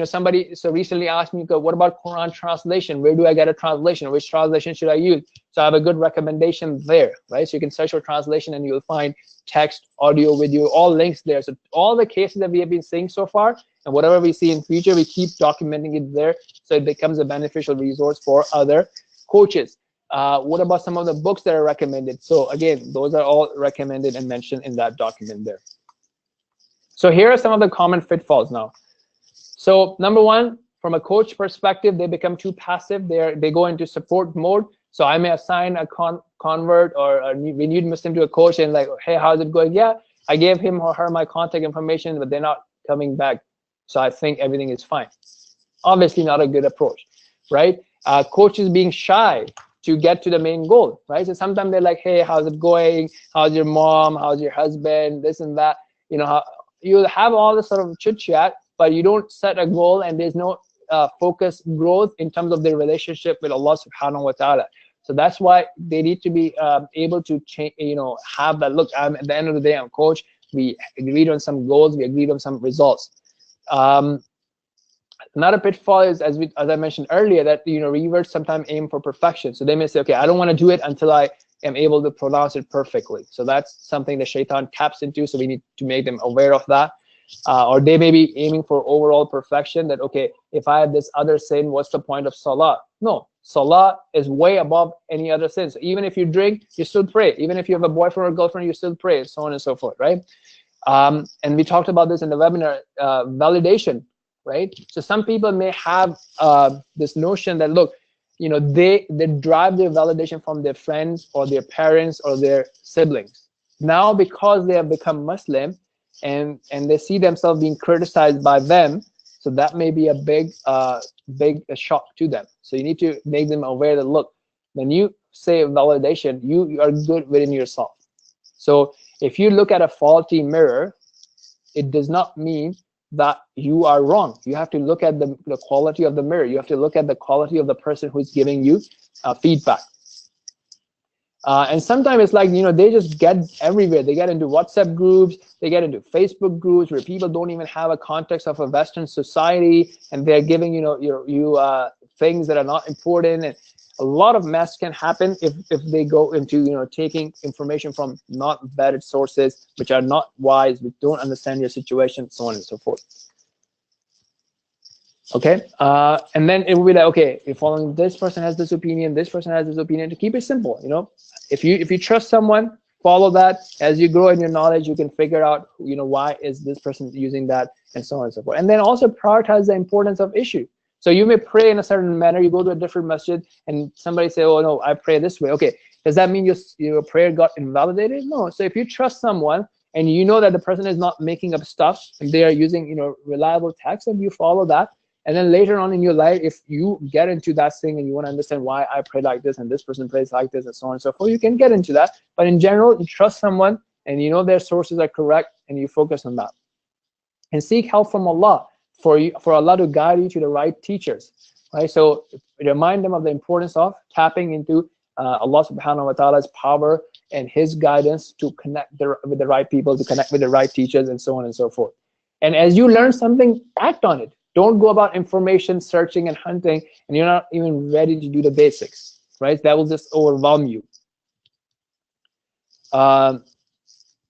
B: somebody so recently asked me, what about Quran translation? Where do I get a translation? Which translation should I use? So I have a good recommendation there, right? So you can search for translation and you'll find text, audio, video, all links there. So all the cases that we have been seeing so far, and whatever we see in future, we keep documenting it there, so it becomes a beneficial resource for other coaches. What about some of the books that are recommended? So again, those are all recommended and mentioned in that document there. So here are some of the common pitfalls now. So number one, from a coach perspective, they become too passive. They go into support mode. So I may assign a convert or a renewed Muslim to a coach and like, hey, how's it going? Yeah, I gave him or her my contact information, but they're not coming back. So I think everything is fine. Obviously not a good approach, right? Coaches being shy to get to the main goal, right? So sometimes they're like, hey, how's it going? How's your mom? How's your husband? This and that. You'll have all this sort of chit chat, but you don't set a goal, and there's no focus growth in terms of their relationship with Allah subhanahu wa ta'ala. So that's why they need to be able to change, have that, look, at the end of the day, I'm coach. We agreed on some goals. We agreed on some results. Another pitfall is, as I mentioned earlier, that reverts sometimes aim for perfection. So they may say, okay, I don't want to do it until I am able to pronounce it perfectly. So that's something that shaitan taps into. So we need to make them aware of that. Or they may be aiming for overall perfection, that, okay, if I have this other sin, what's the point of salah? No, salah is way above any other sin. So even if you drink, you still pray. Even if you have a boyfriend or girlfriend, you still pray, so on and so forth, right? And we talked about this in the webinar, validation, right? So some people may have this notion that, look, they drive their validation from their friends or their parents or their siblings. Now, because they have become Muslim and they see themselves being criticized by them, so that may be a big shock to them. So you need to make them aware that, look, when you say validation, you are good within yourself. So if you look at a faulty mirror, it does not mean that you are wrong. You have to look at the quality of the mirror. You have to look at the quality of the person who's giving you feedback. And sometimes it's like, they just get everywhere. They get into WhatsApp groups, they get into Facebook groups where people don't even have a context of a Western society, and they're giving, you things that are not important. And a lot of mess can happen if they go into, taking information from not vetted sources, which are not wise, which don't understand your situation, so on and so forth. Okay, and then it will be like, okay, you're following, this person has this opinion, this person has this opinion. To keep it simple, if you trust someone, follow that. As you grow in your knowledge, you can figure out, why is this person using that, and so on and so forth. And then also prioritize the importance of issue. So you may pray in a certain manner. You go to a different masjid, and somebody say, oh no, I pray this way. Okay, does that mean your prayer got invalidated? No. So if you trust someone and you know that the person is not making up stuff, and they are using reliable text, and you follow that. And then later on in your life, if you get into that thing and you want to understand why I pray like this and this person prays like this and so on and so forth, you can get into that. But in general, you trust someone and their sources are correct, and you focus on that. And seek help from Allah for Allah to guide you to the right teachers. Right? So remind them of the importance of tapping into Allah subhanahu wa ta'ala's power and his guidance to connect with the right people, to connect with the right teachers, and so on and so forth. And as you learn something, act on it. Don't go about information searching and hunting, and you're not even ready to do the basics, right? That will just overwhelm you.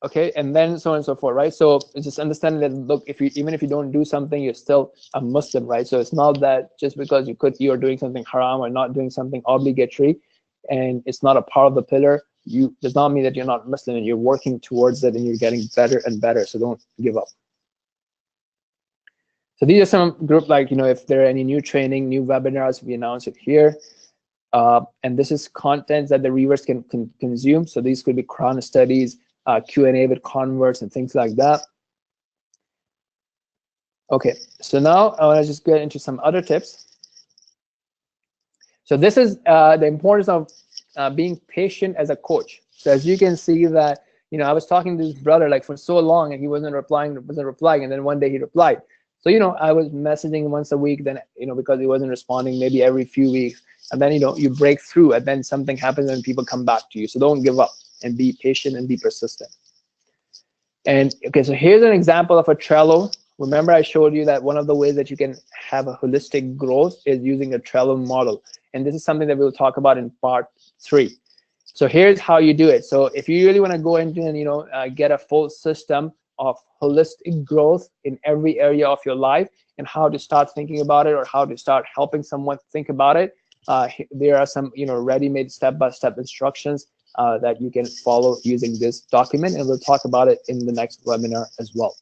B: Okay, and then so on and so forth, right? So just understanding that, look, even if you don't do something, you're still a Muslim, right? So it's not that just because you're doing something haram or not doing something obligatory, and it's not a part of the pillar, does not mean that you're not Muslim, and you're working towards it and you're getting better and better. So don't give up. So these are some group, like, if there are any new training, new webinars, we announce it here. And this is content that the readers can consume. So these could be Quran studies, Q&A with converts, and things like that. Okay, so now I want to just get into some other tips. So this is the importance of being patient as a coach. So as you can see that, I was talking to this brother like for so long, and he wasn't replying, and then one day he replied. So, I was messaging once a week, then, because he wasn't responding, maybe every few weeks. And then, you break through, and then something happens and people come back to you. So don't give up, and be patient and be persistent. And okay, so here's an example of a Trello. Remember, I showed you that one of the ways that you can have a holistic growth is using a Trello model. And this is something that we'll talk about in part 3. So here's how you do it. So if you really want to go into and, get a full system of holistic growth in every area of your life, and how to start thinking about it, or how to start helping someone think about it, there are some ready-made step-by-step instructions that you can follow using this document, and we'll talk about it in the next webinar as well.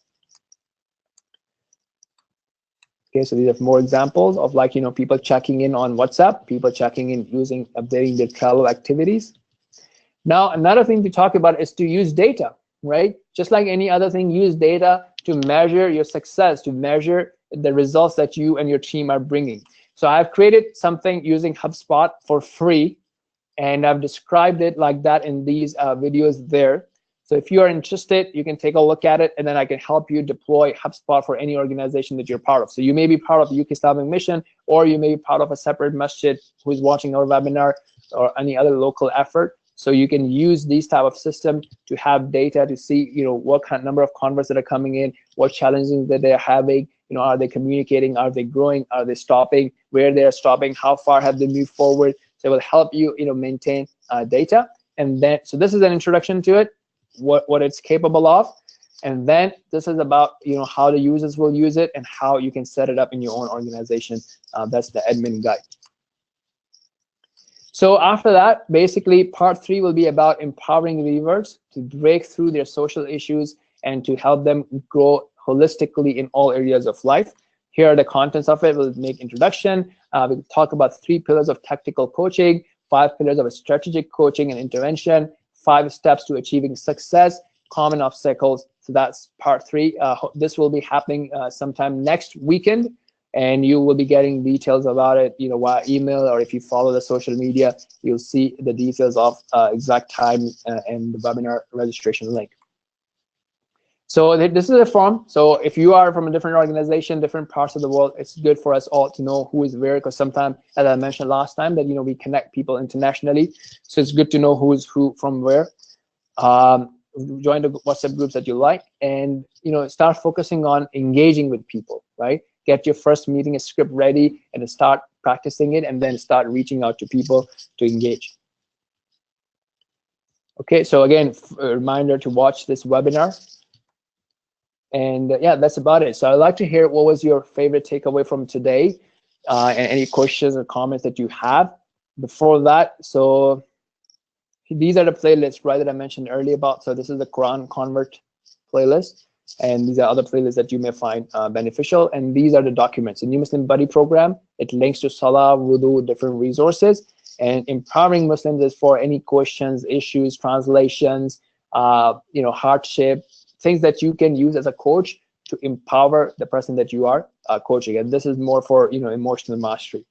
B: Okay, so these are more examples of, like, people checking in on WhatsApp, people checking in updating their Trello activities. Now, another thing to talk about is to use data. Right? Just like any other thing, use data to measure your success, to measure the results that you and your team are bringing. So I've created something using HubSpot for free, and I've described it like that in these videos there. So if you are interested, you can take a look at it, and then I can help you deploy HubSpot for any organization that you're part of. So you may be part of the UK Islamic Mission, or you may be part of a separate masjid who is watching our webinar, or any other local effort. So you can use these type of system to have data to see, what kind of number of converts that are coming in, what challenges that they're having, are they communicating, are they growing, are they stopping, where they're stopping, how far have they moved forward. So it will help you, maintain data. And then, so this is an introduction to it, what it's capable of. And then this is about, how the users will use it and how you can set it up in your own organization. That's the admin guide. So after that, basically part 3 will be about empowering reviewers to break through their social issues and to help them grow holistically in all areas of life. Here are the contents of it. We'll make introduction, We'll talk about 3 pillars of tactical coaching, 5 pillars of strategic coaching and intervention, 5 steps to achieving success, common obstacles. So that's part 3. This will be happening sometime next weekend, and you will be getting details about it, via email, or if you follow the social media, you'll see the details of exact time and the webinar registration link. So this is a form. So if you are from a different organization, different parts of the world, it's good for us all to know who is where, because sometimes, as I mentioned last time, that we connect people internationally. So it's good to know who is who from where. Join the WhatsApp groups that you like, and start focusing on engaging with people, right? Get your first meeting script ready and start practicing it, and then start reaching out to people to engage. Okay, so again, a reminder to watch this webinar. And yeah, that's about it. So I'd like to hear what was your favorite takeaway from today, and any questions or comments that you have. Before that, so these are the playlists, right, that I mentioned earlier about. So this is the Quran Convert playlist, and these are other playlists that you may find beneficial. And these are the documents. The New Muslim Buddy Program, it links to Salah, Wudu, different resources. And Empowering Muslims is for any questions, issues, translations, hardship, things that you can use as a coach to empower the person that you are coaching. And this is more for emotional mastery.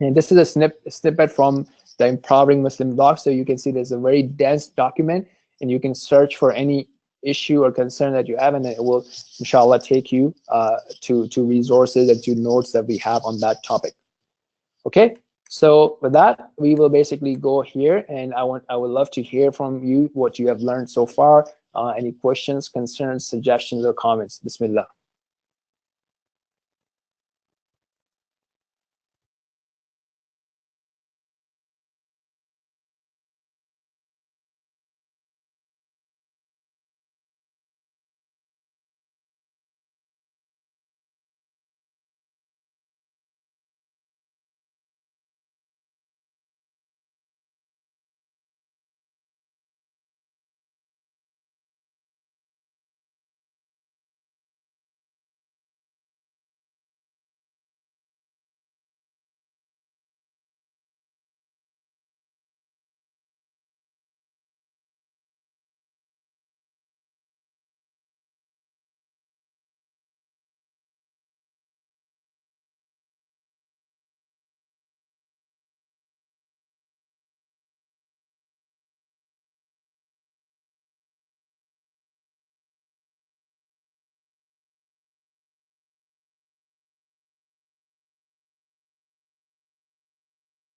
B: And this is a snippet from the Empowering Muslim blog. So you can see there's a very dense document, and you can search for any issue or concern that you have, and it will, inshallah, take you to resources and to notes that we have on that topic. Okay, so with that, we will basically go here, and I would love to hear from you what you have learned so far. Any questions, concerns, suggestions, or comments? Bismillah.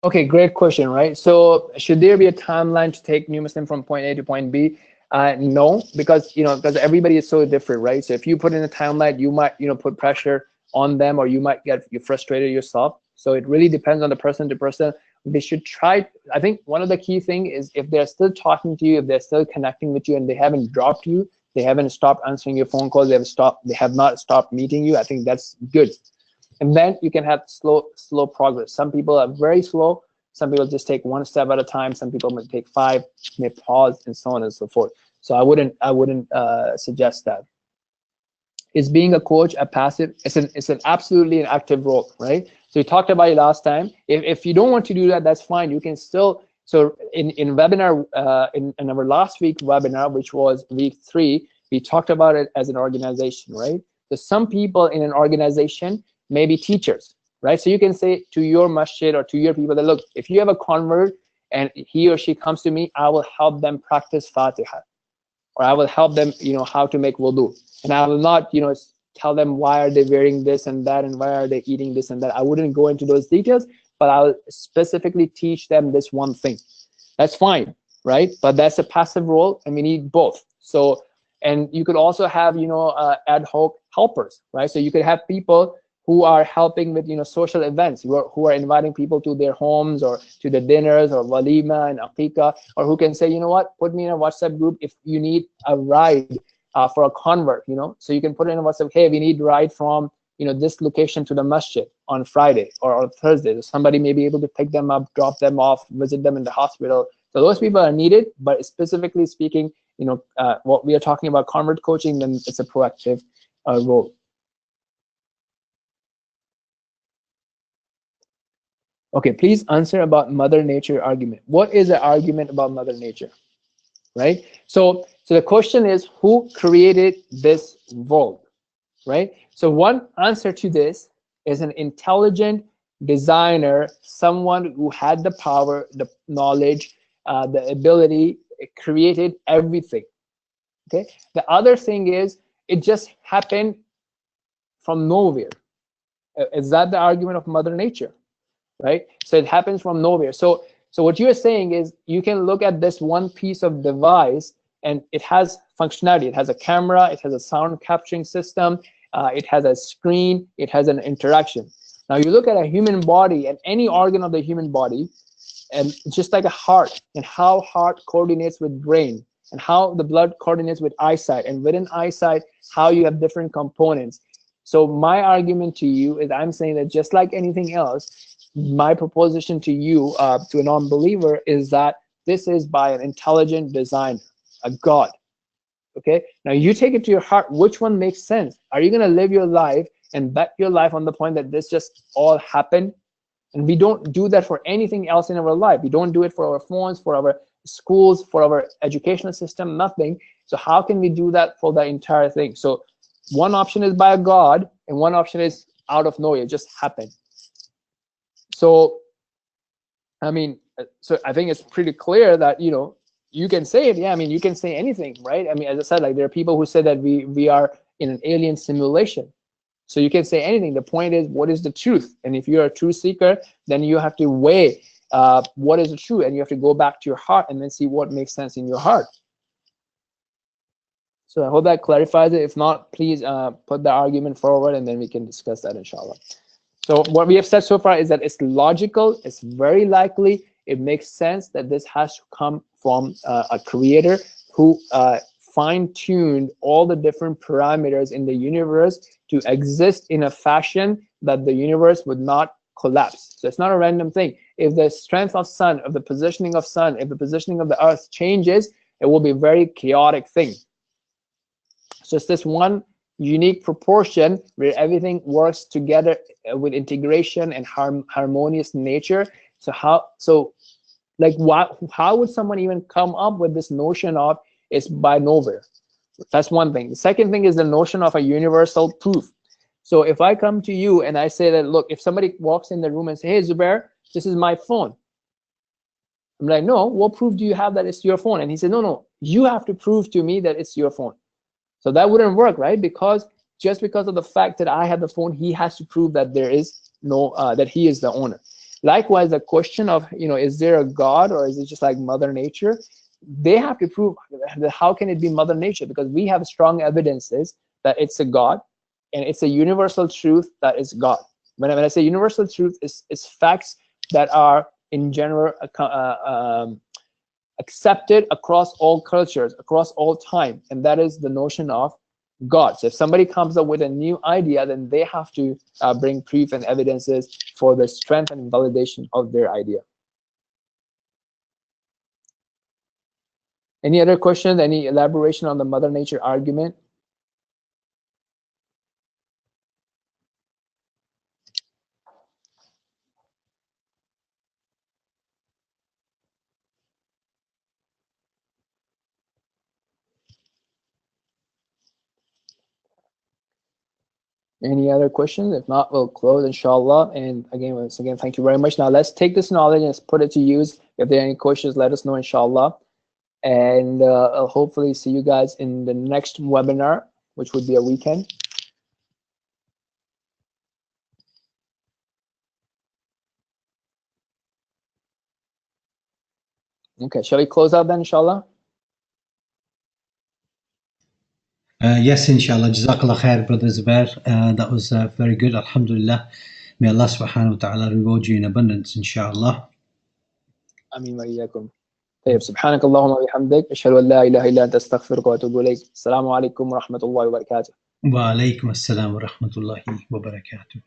B: Okay, great question, right? So should there be a timeline to take New Muslim from point A to point B? No, because because everybody is so different, right? So if you put in a timeline, you might put pressure on them, or you might get frustrated yourself. So it really depends on the person to person. They should try. I think one of the key thing is, if they're still talking to you, if they're still connecting with you, and they haven't dropped you, they haven't stopped answering your phone calls, they have not stopped meeting you, I think that's good. And then you can have slow progress. Some people are very slow. Some people just take one step at a time. Some people may take 5, may pause, and so on and so forth. So I wouldn't suggest that. Is being a coach a passive? It's an absolutely an active role, right? So we talked about it last time. If you don't want to do that, that's fine. You can still. So in webinar in our last week webinar, which was week 3, we talked about it as an organization, right? So some people in an organization may be teachers, right? So you can say to your masjid or to your people that, look, if you have a convert and he or she comes to me, I will help them practice Fatiha, or I will help them, how to make wudu. And I will not, tell them why are they wearing this and that, and why are they eating this and that. I wouldn't go into those details, but I'll specifically teach them this one thing. That's fine, right? But that's a passive role, and we need both. So, and you could also have, ad hoc helpers, right? So you could have people who are helping with social events, who are inviting people to their homes or to the dinners or walima and aqiqah, or who can say, you know what, put me in a WhatsApp group if you need a ride for a convert, so you can put in a WhatsApp, hey, we need ride from this location to the masjid on Friday or on Thursday. So somebody may be able to pick them up, drop them off, visit them in the hospital. So those people are needed, but specifically speaking, what we are talking about convert coaching, then it's a proactive role. Okay, please answer about Mother Nature argument. What is the argument about Mother Nature? Right? So the question is, who created this world? Right? So one answer to this is an intelligent designer, someone who had the power, the knowledge, the ability, created everything. Okay. The other thing is, it just happened from nowhere. Is that the argument of Mother Nature? Right? So it happens from nowhere. So what you're saying is, you can look at this one piece of device and it has functionality. It has a camera, it has a sound capturing system, it has a screen, it has an interaction. Now you look at a human body and any organ of the human body, and just like a heart, and how heart coordinates with brain, and how the blood coordinates with eyesight, and within eyesight, how you have different components. So my argument to you is, I'm saying that just like anything else, my proposition to you, to a non-believer, is that this is by an intelligent designer, a God. Okay, now you take it to your heart, which one makes sense? Are you going to live your life and bet your life on the point that this just all happened? And we don't do that for anything else in our life. We don't do it for our phones, for our schools, for our educational system, nothing. So how can we do that for the entire thing? So one option is by a God, and one option is out of nowhere, it just happened. So I mean, so I think it's pretty clear that, you know, you can say it. Yeah, I mean, you can say anything, right? I mean, as I said, like, there are people who say that we are in an alien simulation. So you can say anything. The point is, what is the truth? And if you're a truth seeker, then you have to weigh what is the truth, and you have to go back to your heart and then see what makes sense in your heart. So I hope that clarifies it. If not, please put the argument forward, and then we can discuss that, inshallah. So what we have said so far is that it's logical, it's very likely, it makes sense that this has to come from a creator who fine-tuned all the different parameters in the universe to exist in a fashion that the universe would not collapse. So it's not a random thing. If the strength of sun, if the positioning of sun, if the positioning of the earth changes, it will be a very chaotic thing. So it's this one unique proportion where everything works together with integration and harmonious nature. So how would someone even come up with this notion of it's by nowhere? That's one thing. The second thing is the notion of a universal proof. So if I come to you and I say that, look, if somebody walks in the room and say, hey, Zubair, this is my phone. I'm like, no, what proof do you have that it's your phone? And he said, no, you have to prove to me that it's your phone. So that wouldn't work, right? Because just because of the fact that I have the phone, he has to prove that there is no, that he is the owner. Likewise, the question of, you know, is there a God, or is it just like Mother Nature? They have to prove that how can it be Mother Nature? Because we have strong evidences that it's a God, and it's a universal truth that is God. When I say universal truth, it's facts that are in general accepted across all cultures, across all time, and that is the notion of God. So if somebody comes up with a new idea, then they have to bring proof and evidences for the strength and validation of their idea. Any other questions? Any elaboration on the Mother Nature argument? Any other questions? If not, we'll close, inshallah. And again, once again, thank you very much. Now let's take this knowledge and let's put it to use. If there are any questions, let us know, inshallah. And I'll hopefully see you guys in the next webinar, which would be a weekend. Okay, shall we close out then, inshallah?
C: Yes, inshallah. Jazakallah khair, Brother Zubair. That was very good. Alhamdulillah. May Allah subhanahu wa ta'ala reward you in abundance, inshallah.
B: Ameen wa iyyakum. طيب سبحانك اللهم وبحمدك أشهد أن لا إله إلا أنت أستغفرك وأتوب إليك. السلام عليكم ورحمة الله وبركاته.
C: Wa alaykum assalam wa rahmatullahi wa barakatuh.